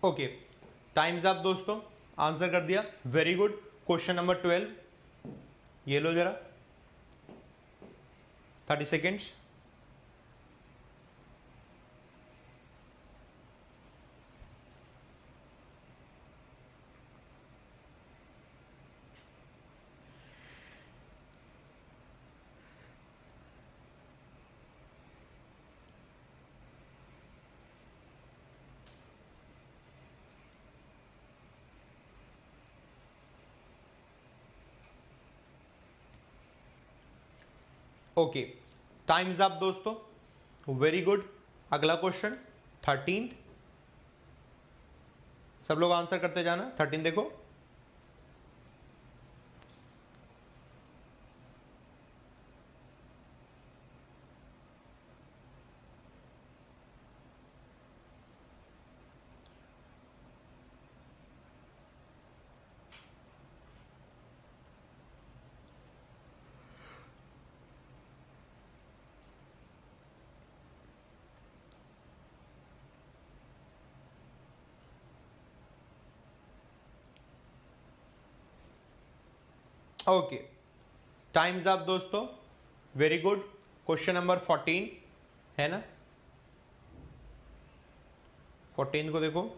ओके, टाइम्स अप दोस्तों, आंसर कर दिया, वेरी गुड। क्वेश्चन नंबर 12, ये लो जरा, 30 सेकेंड्स। ओके, टाइम्स अप दोस्तों, वेरी गुड। अगला क्वेश्चन 13, सब लोग आंसर करते जाना। 13 देखो, ओके, टाइम्स अप दोस्तों, वेरी गुड। क्वेश्चन नंबर 14 है ना, 14 को देखो।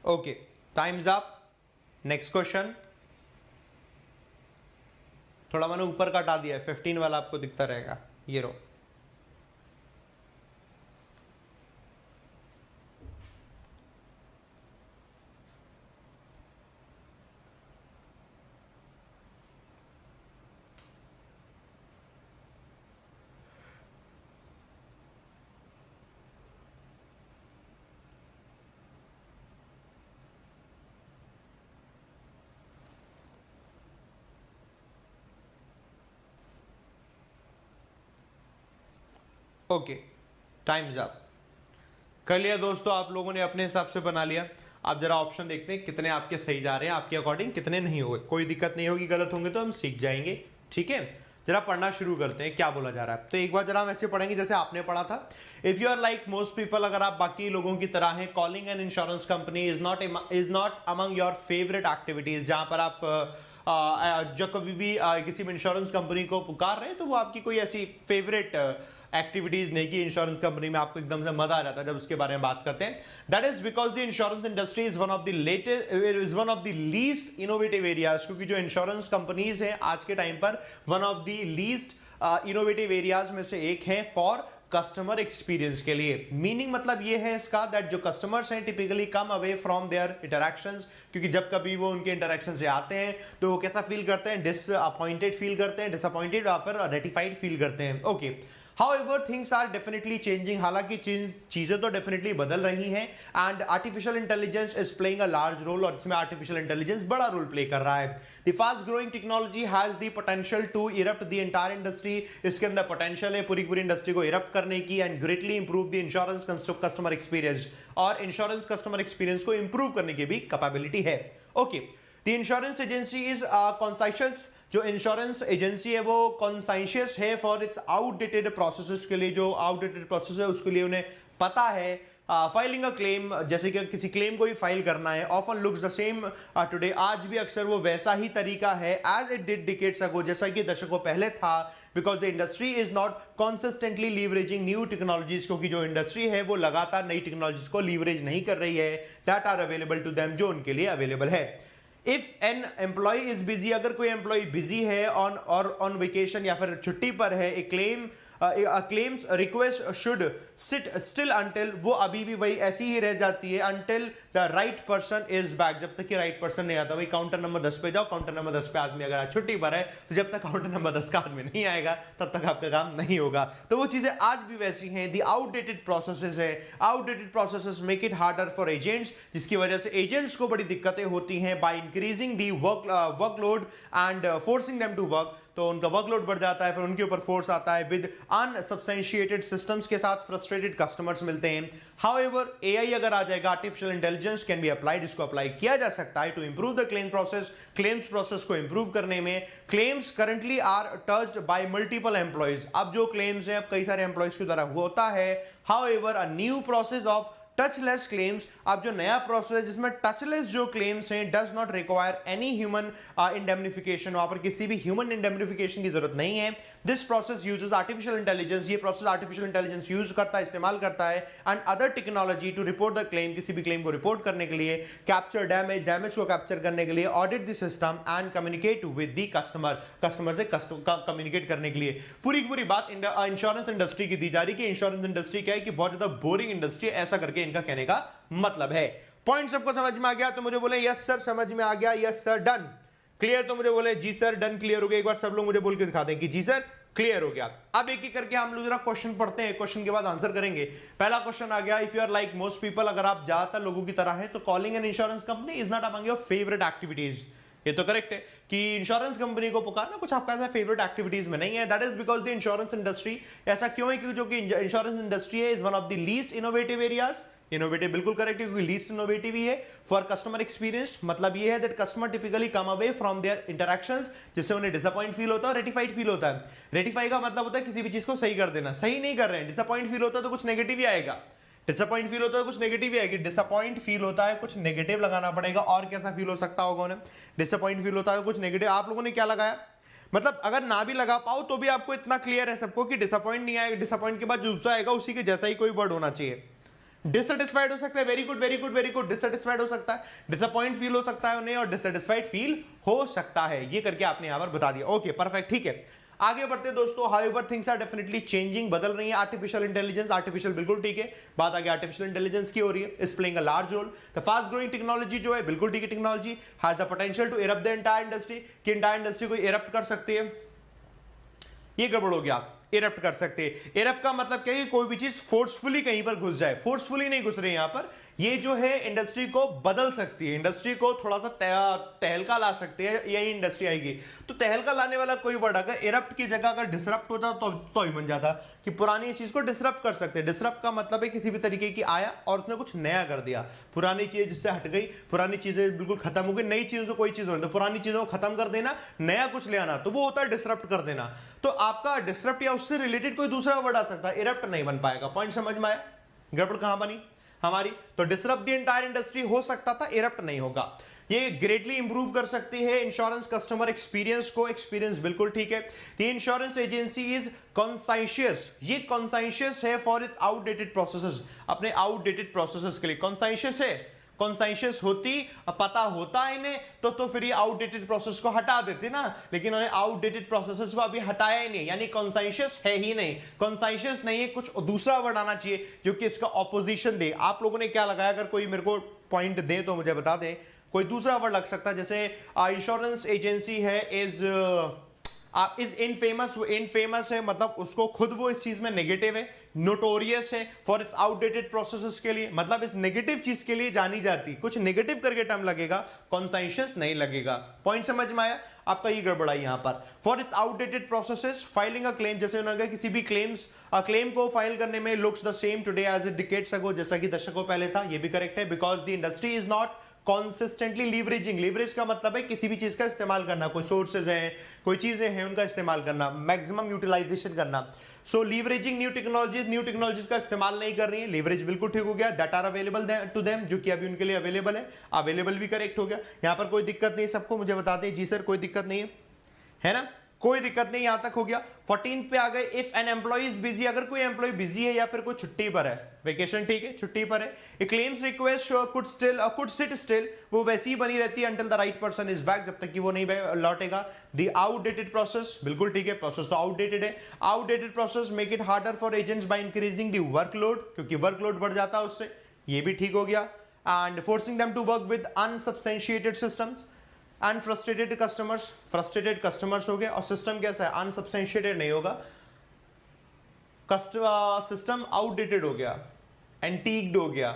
Okay, times up. Next question, थोड़ा मैंने ऊपर का हटा दिया है, 15 वाला आपको दिखता रहेगा, ये रो। Okay, times up. कर लिया दोस्तों, आप लोगों ने अपने हिसाब से बना लिया। आप जरा ऑप्शन देखते हैं कितने आपके सही जा रहे हैं, आपके अकॉर्डिंग कितने नहीं हुए। कोई दिक्कत नहीं होगी, गलत होंगे तो हम सीख जाएंगे, ठीक है। जरा पढ़ना शुरू करते हैं, क्या बोला जा रहा है। तो एक बार जरा हम ऐसे पढ़ेंगे जैसे आपने पढ़ा था। If you are like most people, अगर आप बाकी लोगों की तरह हैं, calling an insurance company is not among your favourite activities. जहां पर आप जब कभी भी किसी भी इंश्योरेंस कंपनी को पुकार रहे हैं तो वो आपकी कोई ऐसी फेवरेट एक्टिविटीज नहीं कि इंश्योरेंस कंपनी में आपको एकदम से मजा आ जाता है जब उसके बारे में बात करते हैं। That is because the insurance industry is one of the least innovative areas, क्योंकि जो इंश्योरेंस कंपनीज हैं आज के टाइम पर one of the least innovative areas में से एक है फॉर कस्टमर एक्सपीरियंस के लिए। मीनिंग मतलब ये है इसका दैट जो कस्टमर्स हैं typically come away from their interactions, क्योंकि जब कभी वो उनके इंटरैक्शन से आते हैं तो वो कैसा फील करते हैं, डिसअपॉइंटेड फील करते हैं, डिसअपॉइंटेड या फिर रेटिफाइड फील करते हैं। Okay, However, things are definitely changing. हालांकि चीजें तो डेफिनेटली बदल रही हैं and artificial intelligence is playing a large role, और इसमें आर्टिफिशियल इंटेलिजेंस बड़ा रोल प्ले कर रहा है। The fast growing technology has the potential to erupt the entire industry. इसके अंदर पोटेंशियल है पूरी इंडस्ट्री को इरप्ट करने की and greatly improve the insurance customer experience, और इंश्योरेंस कस्टमर एक्सपीरियंस को इंप्रूव करने की भी कैपेबिलिटी है। Okay, the insurance agency is conscious. जो इंश्योरेंस एजेंसी है वो कॉन्साइशियस है फॉर इट्स आउटडेटेड प्रोसेसेस के लिए। जो आउटडेटेड प्रोसेस है उसके लिए उन्हें पता है। फाइलिंग अ क्लेम, जैसे कि किसी क्लेम को ही फाइल करना है, often looks the same today. आज भी अक्सर वो वैसा ही तरीका है as it did decades ago, जैसा कि दशकों पहले था। Because the industry is not consistently leveraging new technologies, क्योंकि जो इंडस्ट्री है वो लगातार नई टेक्नोलॉजीज को लीवरेज नहीं कर रही है that are available to them, जो उनके लिए अवेलेबल है। If an employ is busy, अगर कोई एम्प्लॉय बिजी है ऑन वेकेशन या फिर छुट्टी पर है, a claim claims request should sit still until, वो अभी भी वही ऐसी ही रह जाती है until the right person is back, जब तक कि राइट पर्सन नहीं आता। वही काउंटर नंबर 10 पे जाओ, काउंटर नंबर 10 पे आदमी अगर आज छुट्टी पर है तो जब तक काउंटर नंबर 10 का आदमी नहीं आएगा तब तक आपका काम नहीं होगा। तो वो चीजें आज भी वैसी हैं। द आउटडेटेड प्रोसेसेस है, outdated processes make it harder for agents, जिसकी वजह से एजेंट्स को बड़ी दिक्कतें होती हैं by increasing the workload and forcing them to work. तो उनका वर्कलोड बढ़ जाता है, फिर उनके ऊपर फोर्स आता है, विद अनसब्सटेंशिएटेड सिस्टम्स के साथ फ्रस्ट्रेटेड कस्टमर्स मिलते हैं। हाउएवर एआई अगर आ जाएगा, artificial intelligence can be applied, इसको अप्लाई किया जा सकता है to improve the claim process, claims process को इंप्रूव करने में। Claims currently are touched by multiple employees, अब जो क्लेम्स हैं अब कई सारे एम्प्लॉइज की तरह होता है। However a new process of touchless claims, अब जो नया प्रोसेस है जिसमें टचलेस जो क्लेम्स हैं does not require any human indemnification, वहां पर किसी भी ह्यूमन इंडेमनिफिकेशन की जरूरत नहीं है। This process uses artificial intelligence, ये प्रोसेस आर्टिफिशियल इंटेलिजेंस यूज करता है, इस्तेमाल करता है, and other technology to report the claim, किसी भी क्लेम को रिपोर्ट करने के लिए, कैप्चर डैमेज, डैमेज को कैप्चर करने के लिए, audit the system and communicate with the customer, customer से कम्युनिकेट करने के लिए। पूरी की पूरी बात इंश्योरेंस इंडस्ट्री की दी जा रही है कि इंश्योरेंस इंडस्ट्री क्या है कि बहुत ज्यादा बोरिंग इंडस्ट्री है, ऐसा करके इनका कहने का मतलब है। पॉइंट सबको समझ में आ गया तो मुझे बोले यस सर समझ में आ गया, यस सर डन क्लियर, तो मुझे बोले जी सर डन क्लियर हो गया। एक बार सब लोग मुझे बोल के दिखा दें कि जी सर क्लियर हो गया। अब एक एक करके हम लोग जरा क्वेश्चन पढ़ते हैं, क्वेश्चन के बाद आंसर करेंगे। पहला क्वेश्चन आ गया, if you are like most people, अगर आप ज्यादातर लोगों की तरह हैं तो calling an insurance company is not among your favourite activities. ये तो करेक्ट है कि इंश्योरेंस कंपनी को पुकारना कुछ आपका ऐसा फेवरेट एक्टिविटीज में नहीं है। That is because the insurance industry, ऐसा क्यों है क्योंकि जो कि इंश्योरेंस इंडस्ट्री है is one of the least innovative areas. Innovative बिल्कुल करेक्ट है क्योंकि लीस्ट इनोवेटिव ही है। फॉर कस्टमर एक्सपीरियंस मतलब ये है that customer typically come away from their interactions, जिससे उन्हें डिसअपॉइंट फील होता है और रेटिफाइड फील होता है। रेटिफाई का मतलब होता है किसी भी चीज को सही कर देना, सही नहीं कर रहे हैं, डिसअपॉइंट फील होता है तो कुछ नेगेटिव ही आएगा। डिसअपॉइंट फील होता है कुछ नेगेटिव ही आएगी, डिसअपॉइंट फील होता है कुछ नेगेटिव लगाना पड़ेगा। और कैसा फील हो सकता होगा उन्हें, डिसअपॉइंट फील होता है कुछ नेगेटिव। आप लोगों ने क्या लगाया, मतलब अगर ना भी लगा पाओ तो भी आपको इतना क्लियर है सबको कि डिसअपॉइंट नहीं आएगा, डिसअपॉइंट के बाद जो दूसरा आएगा उसी के जैसा ही कोई वर्ड होना चाहिए। डिससेटिस्फाइड हो सकता है, very good very good very good, dissatisfied हो सकता है, डिसअपॉइंट फील हो सकता है उन्हें और डिससेटिस्फाइड फील हो सकता है। ये करके आपने यहां पर बता दिया। ओके परफेक्ट, ठीक है आगे बढ़ते दोस्तों। However things are definitely changing, बदल रही है। आर्टिफिशियल इंटेलिजेंस, आर्टिफिशियल बिल्कुल ठीक है, बात आगे आर्टिफिशियल इंटेलिजेंस की हो रही है, is playing a large role. The fast growing technology जो है बिल्कुल ठीक है, technology has the potential to erupt the entire industry, कि एंटायर इंडस्ट्री को इरप्ट कर सकती है। ये गड़बड़ हो गया, इरप्ट कर सकते हैं। इरप्ट का मतलब क्या है कि कोई भी चीज फोर्सफुली कहीं पर घुस जाए, फोर्सफुली नहीं घुस रही यहां पर, ये जो है इंडस्ट्री को बदल सकती है, इंडस्ट्री को थोड़ा सा तहलका ला सकती है, यही इंडस्ट्री आएगी। तो तहलका लाने वाला कोई वर्ड अगर इरप्ट की जगह अगर डिसरप्ट होता तो ही बन जाता कि पुरानी चीज को डिसरप्ट कर सकते हैं। डिसरप्ट का मतलब है किसी भी तरीके की आया और उसने कुछ नया कर दिया, पुरानी चीज जिससे हट गई, पुरानी चीजें बिल्कुल खत्म हो गई, नई चीजों से कोई चीज हो रही, तो पुरानी चीजों को खत्म कर देना, नया कुछ ले आना, तो वो होता है डिसरप्ट कर देना। तो आपका डिसरप्ट या उससे रिलेटेड कोई दूसरा वर्ड आ सकता है, इरप्ट नहीं बन पाएगा। पॉइंट समझ में आया, गड़बड़ कहां बनी हमारी, तो डिसरप्ट द एंटायर इंडस्ट्री हो सकता था, इरप्ट नहीं होगा। ये ग्रेटली इंप्रूव कर सकती है इंश्योरेंस कस्टमर एक्सपीरियंस को, एक्सपीरियंस बिल्कुल ठीक है। द इंश्योरेंस एजेंसी इज कॉन्साइशियस, ये कॉन्साइशियस है फॉर इट्स आउटडेटेड प्रोसेसेस, अपने आउटडेटेड प्रोसेसेस के लिए कॉन्साइशियस है। कॉन्साइशियस होती, पता होता इन्हें तो फिर ये आउटडेटेड प्रोसेस को हटा देते ना, लेकिन उन्हें आउटडेटेड प्रोसेसेस को अभी हटाया ही नहीं, यानी कॉन्साइशियस है ही नहीं। कॉन्साइशियस नहीं है, कुछ दूसरा वर्ड आना चाहिए जो कि इसका ऑपोजिशन दे। आप लोगों ने क्या लगाया, अगर कोई मेरे को पॉइंट दे तो मुझे बता दें, कोई दूसरा वर्ड लग सकता है, जैसे इंश्योरेंस एजेंसी है इज इनफेमस है, मतलब उसको खुद वो इस चीज में नेगेटिव है, नोटोरियस है फॉर इट्स आउटडेटेड प्रोसेसेस के लिए, मतलब इस नेगेटिव चीज के लिए जानी जाती, कुछ नेगेटिव करके टर्म लगेगा, कॉन्साइशियस नहीं लगेगा। पॉइंट समझ में आया आपका, ये गड़बड़ा यहां पर। For its outdated processes filing a claim, जैसे उन्होंने किसी भी क्लेम को फाइल करने में looks the same today as it decades ago, जैसा कि दशकों पहले था, ये भी करेक्ट है। Because the industry is not consistently leveraging, leverage का मतलब है किसी भी चीज का इस्तेमाल करना, कोई सोर्सेज हैं, कोई चीजें हैं, उनका इस्तेमाल करना, मैक्सिमम यूटिलाइजेशन करना। सो लीवरेजिंग न्यू टेक्नोलॉजीज का इस्तेमाल नहीं कर रही है, लीवरेज बिल्कुल ठीक हो गया। That are available to them, जो कि अभी उनके लिए अवेलेबल है, अवेलेबल भी करेक्ट हो गया। यहां पर कोई दिक्कत नहीं, सबको मुझे बताते हैं जी सर कोई दिक्कत नहीं है ना, कोई दिक्कत नहीं, यहां तक हो गया। 14 पे आ गए, if an employ is busy, अगर कोई एम्प्लॉय बिजी है या फिर कोई छुट्टी पर है, वेकेशन ठीक है, छुट्टी पर है, a claims request could sit still, वो वैसी ही बनी रहती है until the right person is back, जब तक कि वो नहीं लौटेगा। द आउटडेटेड प्रोसेस, बिल्कुल ठीक है, प्रोसेस तो आउटडेटेड है। Outdated process make it harder for agents by increasing the workload, क्योंकि वर्कलोड बढ़ जाता है उससे, ये भी ठीक हो गया। And forcing them to work with unsubstantiated systems and frustrated customers हो गए। और सिस्टम कैसा है, अनसब्सटेंशिएटेड नहीं होगा, सिस्टम आउटडेटेड हो गया, एंटीक्ड हो गया,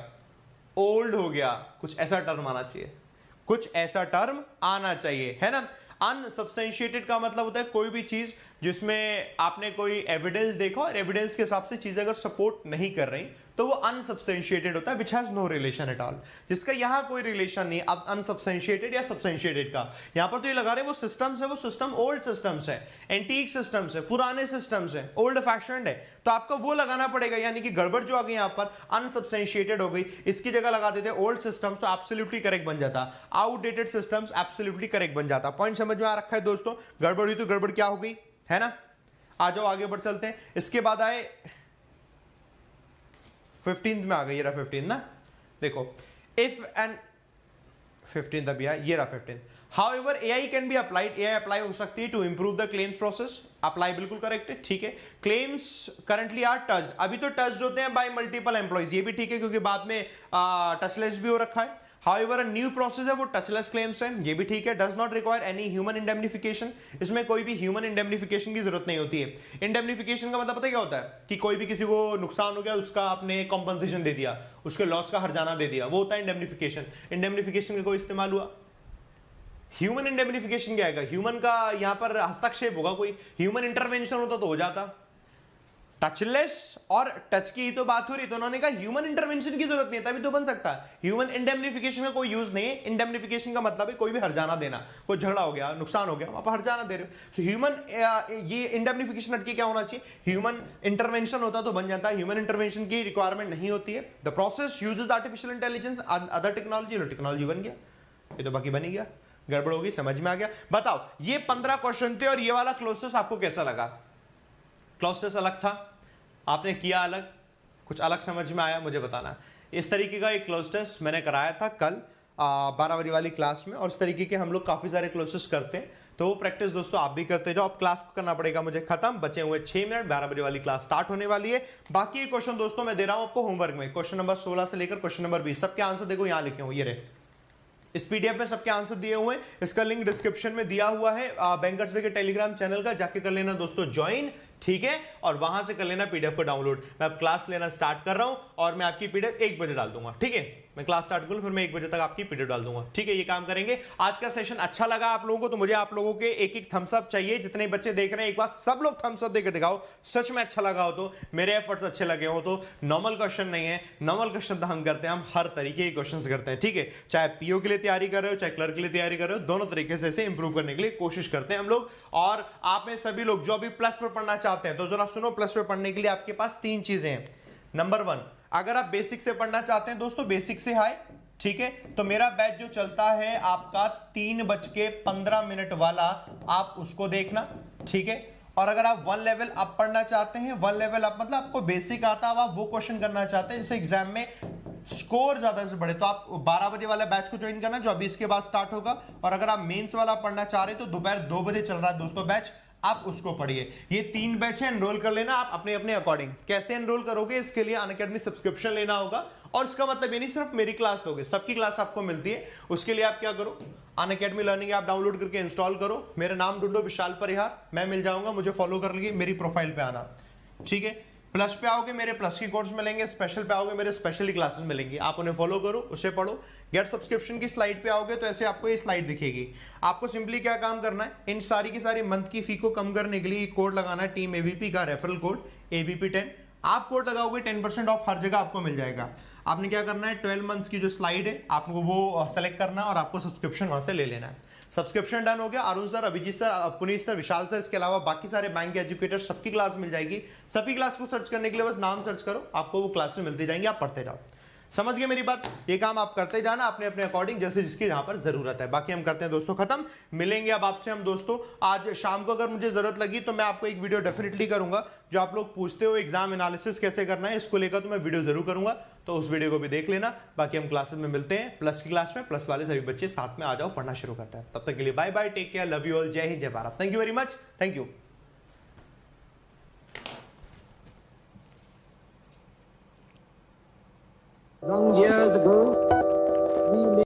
ओल्ड हो गया, कुछ ऐसा टर्म आना चाहिए, कुछ ऐसा टर्म आना चाहिए, है ना। अनसब्सटेंशिएटेड का मतलब होता है कोई भी चीज जिसमें आपने कोई एविडेंस देखा और एविडेंस के हिसाब से चीजें अगर सपोर्ट नहीं कर रही तो वो अनसब्सटेंशिएटेड होता है, which has no relation at all, जिसका यहां कोई रिलेशन नहीं। अब अनसब्सटेंशिएटेड या सब्सटेंशिएटेड का यहां पर तो ये लगा रहे हैं वो सिस्टम्स है, वो सिस्टम ओल्ड सिस्टम्स है, एंटीक सिस्टम्स है, पुराने सिस्टम्स है, ओल्ड फैशन्ड है, तो आपको वो लगाना पड़ेगा, यानी कि गड़बड़ जो आ गई यहां पर अनसब्सटेंशिएटेड हो गई, इसकी जगह लगा देते ओल्ड सिस्टम्स, तो एब्सोल्युटली करेक्ट बन जाता। आउटडेटेड सिस्टम्स एब्सोल्युटली करेक्ट बन जाता। पॉइंट समझ में आ रखा है दोस्तों, गड़बड़ हुई तो गड़बड़ क्या हो गई, है ना। आ जाओ आगे बढ़ चलते हैं। इसके बाद आए 15 में आ गई, ये रहा 15 ना, देखो इफ एंड 15 अभी आया, ये रहा 15। However AI can be applied, AI apply हो सकती है to improve the claims process, apply बिल्कुल करेक्ट है, ठीक है। क्लेम्स करंटली आर टच्ड, अभी तो टच्ड होते हैं बाय मल्टीपल एम्प्लॉइज, ये भी ठीक है क्योंकि बाद में टचलेस भी हो रखा है। However, a new process है वो टचलेस क्लेम्स है, ये भी ठीक है। Does not require any human indemnification, इसमें कोई भी ह्यूमन इंडेमनिफिकेशन की जरूरत नहीं होती है। इंडेमनिफिकेशन का मतलब पता क्या होता है कि कोई भी किसी को नुकसान हो गया उसका आपने कॉम्पनसेशन दे दिया, उसके लॉस का हर्जाना दे दिया, वो होता है इंडेमनिफिकेशन। इंडेमनिफिकेशन का कोई इस्तेमाल हुआ, ह्यूमन इंडेमनिफिकेशन क्या आएगा, ह्यूमन का यहां पर हस्तक्षेप होगा, कोई ह्यूमन इंटरवेंशन होता तो हो जाता। टचलेस और टच की तो बात हो रही, तो उन्होंने कहा ह्यूमन इंटरवेंशन की जरूरत नहीं है, तभी तो बन सकता है। ह्यूमन इंडेमनिफिकेशन का कोई यूज नहीं है। इंडेमनिफिकेशन का मतलब है कोई भी हर्जाना देना, कोई झगड़ा हो गया, नुकसान हो गया, आप हर्जाना दे रहे हो। तो ह्यूमन ये इंडेमनिफिकेशन हटके क्या होना चाहिए, ह्यूमन इंटरवेंशन होता तो बन जाता है। ह्यूमन इंटरवेंशन की रिक्वायरमेंट नहीं होती है। The process uses artificial intelligence other technology, technology बन गया, ये तो बाकी बन ही गया, गड़बड़ होगी, समझ में आ गया। बताओ ये 15 क्वेश्चन थे और ये वाला क्लोसेस आपको कैसा लगा। क्लोसेस अलग था, आपने किया अलग, कुछ अलग समझ में आया, मुझे बताना। इस तरीके का एक क्लोज टेस्ट मैंने कराया था कल 12 बजे वाली क्लास में, और इस तरीके के हम लोग काफ़ी सारे क्लोजेस करते हैं, तो वो प्रैक्टिस दोस्तों आप भी करते जाओ। अब क्लास को करना पड़ेगा मुझे खत्म, बचे हुए 6 मिनट, 12 बजे वाली क्लास स्टार्ट होने वाली है। बाकी क्वेश्चन दोस्तों मैं दे रहा हूं आपको होमवर्क में, क्वेश्चन नंबर 16 से लेकर क्वेश्चन नंबर 20, सबके आंसर देखो यहाँ लिखे हुए, ये रहे इस पीडीएफ में सबके आंसर दिए हुए हैं। इसका लिंक डिस्क्रिप्शन में दिया हुआ है बैंकर्स वे के टेलीग्राम चैनल का, जाके कर लेना दोस्तों ज्वाइन, ठीक है, और वहां से कर लेना पीडीएफ को डाउनलोड। मैं अब क्लास लेना स्टार्ट कर रहा हूं और मैं आपकी पीडीएफ 1 बजे डाल दूंगा, ठीक है। मैं क्लास स्टार्ट करूं फिर मैं 1 बजे तक आपकी पीडीएफ डाल दूंगा, ठीक है। ये काम करेंगे। आज का सेशन अच्छा लगा आप लोगों को तो मुझे आप लोगों के एक थम्स अप चाहिए। जितने बच्चे देख रहे हैं एक बार सब लोग थम्स अप देकर दिखाओ, सच में अच्छा लगा हो तो, मेरे एफर्ट्स अच्छे लगे हो तो। नॉर्मल क्वेश्चन नहीं है, नॉर्मल क्वेश्चन तो हम करते हैं, हम हर तरीके के क्वेश्चन करते हैं, ठीक है। चाहे पीओ के लिए तैयारी कर रहे हो, चाहे क्लर्क के लिए तैयारी कर रहे हो, दोनों तरीके से इसे इंप्रूव करने के लिए कोशिश करते हैं हम लोग। और आप में सभी लोग जो अभी प्लस पर पढ़ना चाहते हैं तो जरा सुनो, प्लस पे पढ़ने के लिए आपके पास 3 चीजें हैं। नंबर 1, अगर आप बेसिक से पढ़ना चाहते हैं दोस्तों, बेसिक से हाय, ठीक है, तो मेरा बैच जो चलता है आपका 3:15 वाला, आप उसको देखना, ठीक है। और अगर आप 1 लेवल अप पढ़ना चाहते हैं, 1 लेवल अप मतलब आपको बेसिक आता है, आप वो क्वेश्चन करना चाहते हैं जैसे एग्जाम में स्कोर ज्यादा से बढ़े, तो आप 12 बजे वाले बैच को ज्वाइन करना जो अभी इसके बाद स्टार्ट होगा। और अगर आप मेंस वाला पढ़ना चाह रहे हैं तो दोपहर 2 बजे चल रहा है दोस्तों बैच, आप उसको पढ़िए। ये 3 बैच है, एनरोल कर लेना आप अपने अपने अकॉर्डिंग। कैसे एनरोल करोगे, इसके लिए अनअकैडमी सब्सक्रिप्शन लेना होगा, और इसका मतलब ये नहीं सिर्फ मेरी क्लास लोगे, सबकी क्लास आपको मिलती है। उसके लिए आप क्या करो, अनअकैडमी लर्निंग ऐप डाउनलोड करके इंस्टॉल करो, मेरा नाम ढूंढो विशाल परिहार, मैं मिल जाऊंगा, मुझे फॉलो कर लीजिए, मेरी प्रोफाइल पे आना, ठीक है। प्लस पे आओगे मेरे प्लस की कोर्स मिलेंगे, स्पेशल पे आओगे मेरे स्पेशली क्लासेस मिलेंगी, आप उन्हें फॉलो करो, उसे पढ़ो। गेट सब्सक्रिप्शन की स्लाइड पे आओगे तो ऐसे आपको ये स्लाइड दिखेगी। आपको सिंपली क्या काम करना है, इन सारी की सारी मंथ की फी को कम करने के लिए कोड लगाना है, टीम एबीपी का रेफरल कोड ABP10। आप कोड लगाओगे 10% ऑफ हर जगह आपको मिल जाएगा। आपने क्या करना है, 12 मंथ्स की जो स्लाइड है आपको वो सेलेक्ट करना है और आपको सब्सक्रिप्शन वहां से ले लेना है। सब्सक्रिप्शन डन हो गया, Arun sir, Abhijit sir, Puneet sir, Vishal sir, इसके अलावा बाकी सारे बैंक के एजुकेटर सबकी क्लास मिल जाएगी। सभी क्लास को सर्च करने के लिए बस नाम सर्च करो, आपको वो क्लासेस मिलती जाएंगी, आप पढ़ते जाओ। समझ गए मेरी बात? ये काम आप करते जाना अपने अपने अकॉर्डिंग, जैसे जिसकी जहां पर जरूरत है। बाकी हम करते हैं दोस्तों खत्म, मिलेंगे अब आपसे हम दोस्तों आज शाम को। अगर मुझे जरूरत लगी तो मैं आपको एक वीडियो डेफिनेटली करूंगा। जो आप लोग पूछते हो एग्जाम एनालिसिस कैसे करना है, इसको लेकर तो मैं वीडियो जरूर करूंगा, तो उस वीडियो को भी देख लेना। बाकी हम क्लासेस में मिलते हैं, प्लस की क्लास में। प्लस वाले सभी बच्चे साथ में आ जाओ, पढ़ना शुरू करते हैं। तब तक के लिए bye bye, take care, love you all, जय हिंद, जय Bharat. Thank you very much, thank you. Long years ago, we made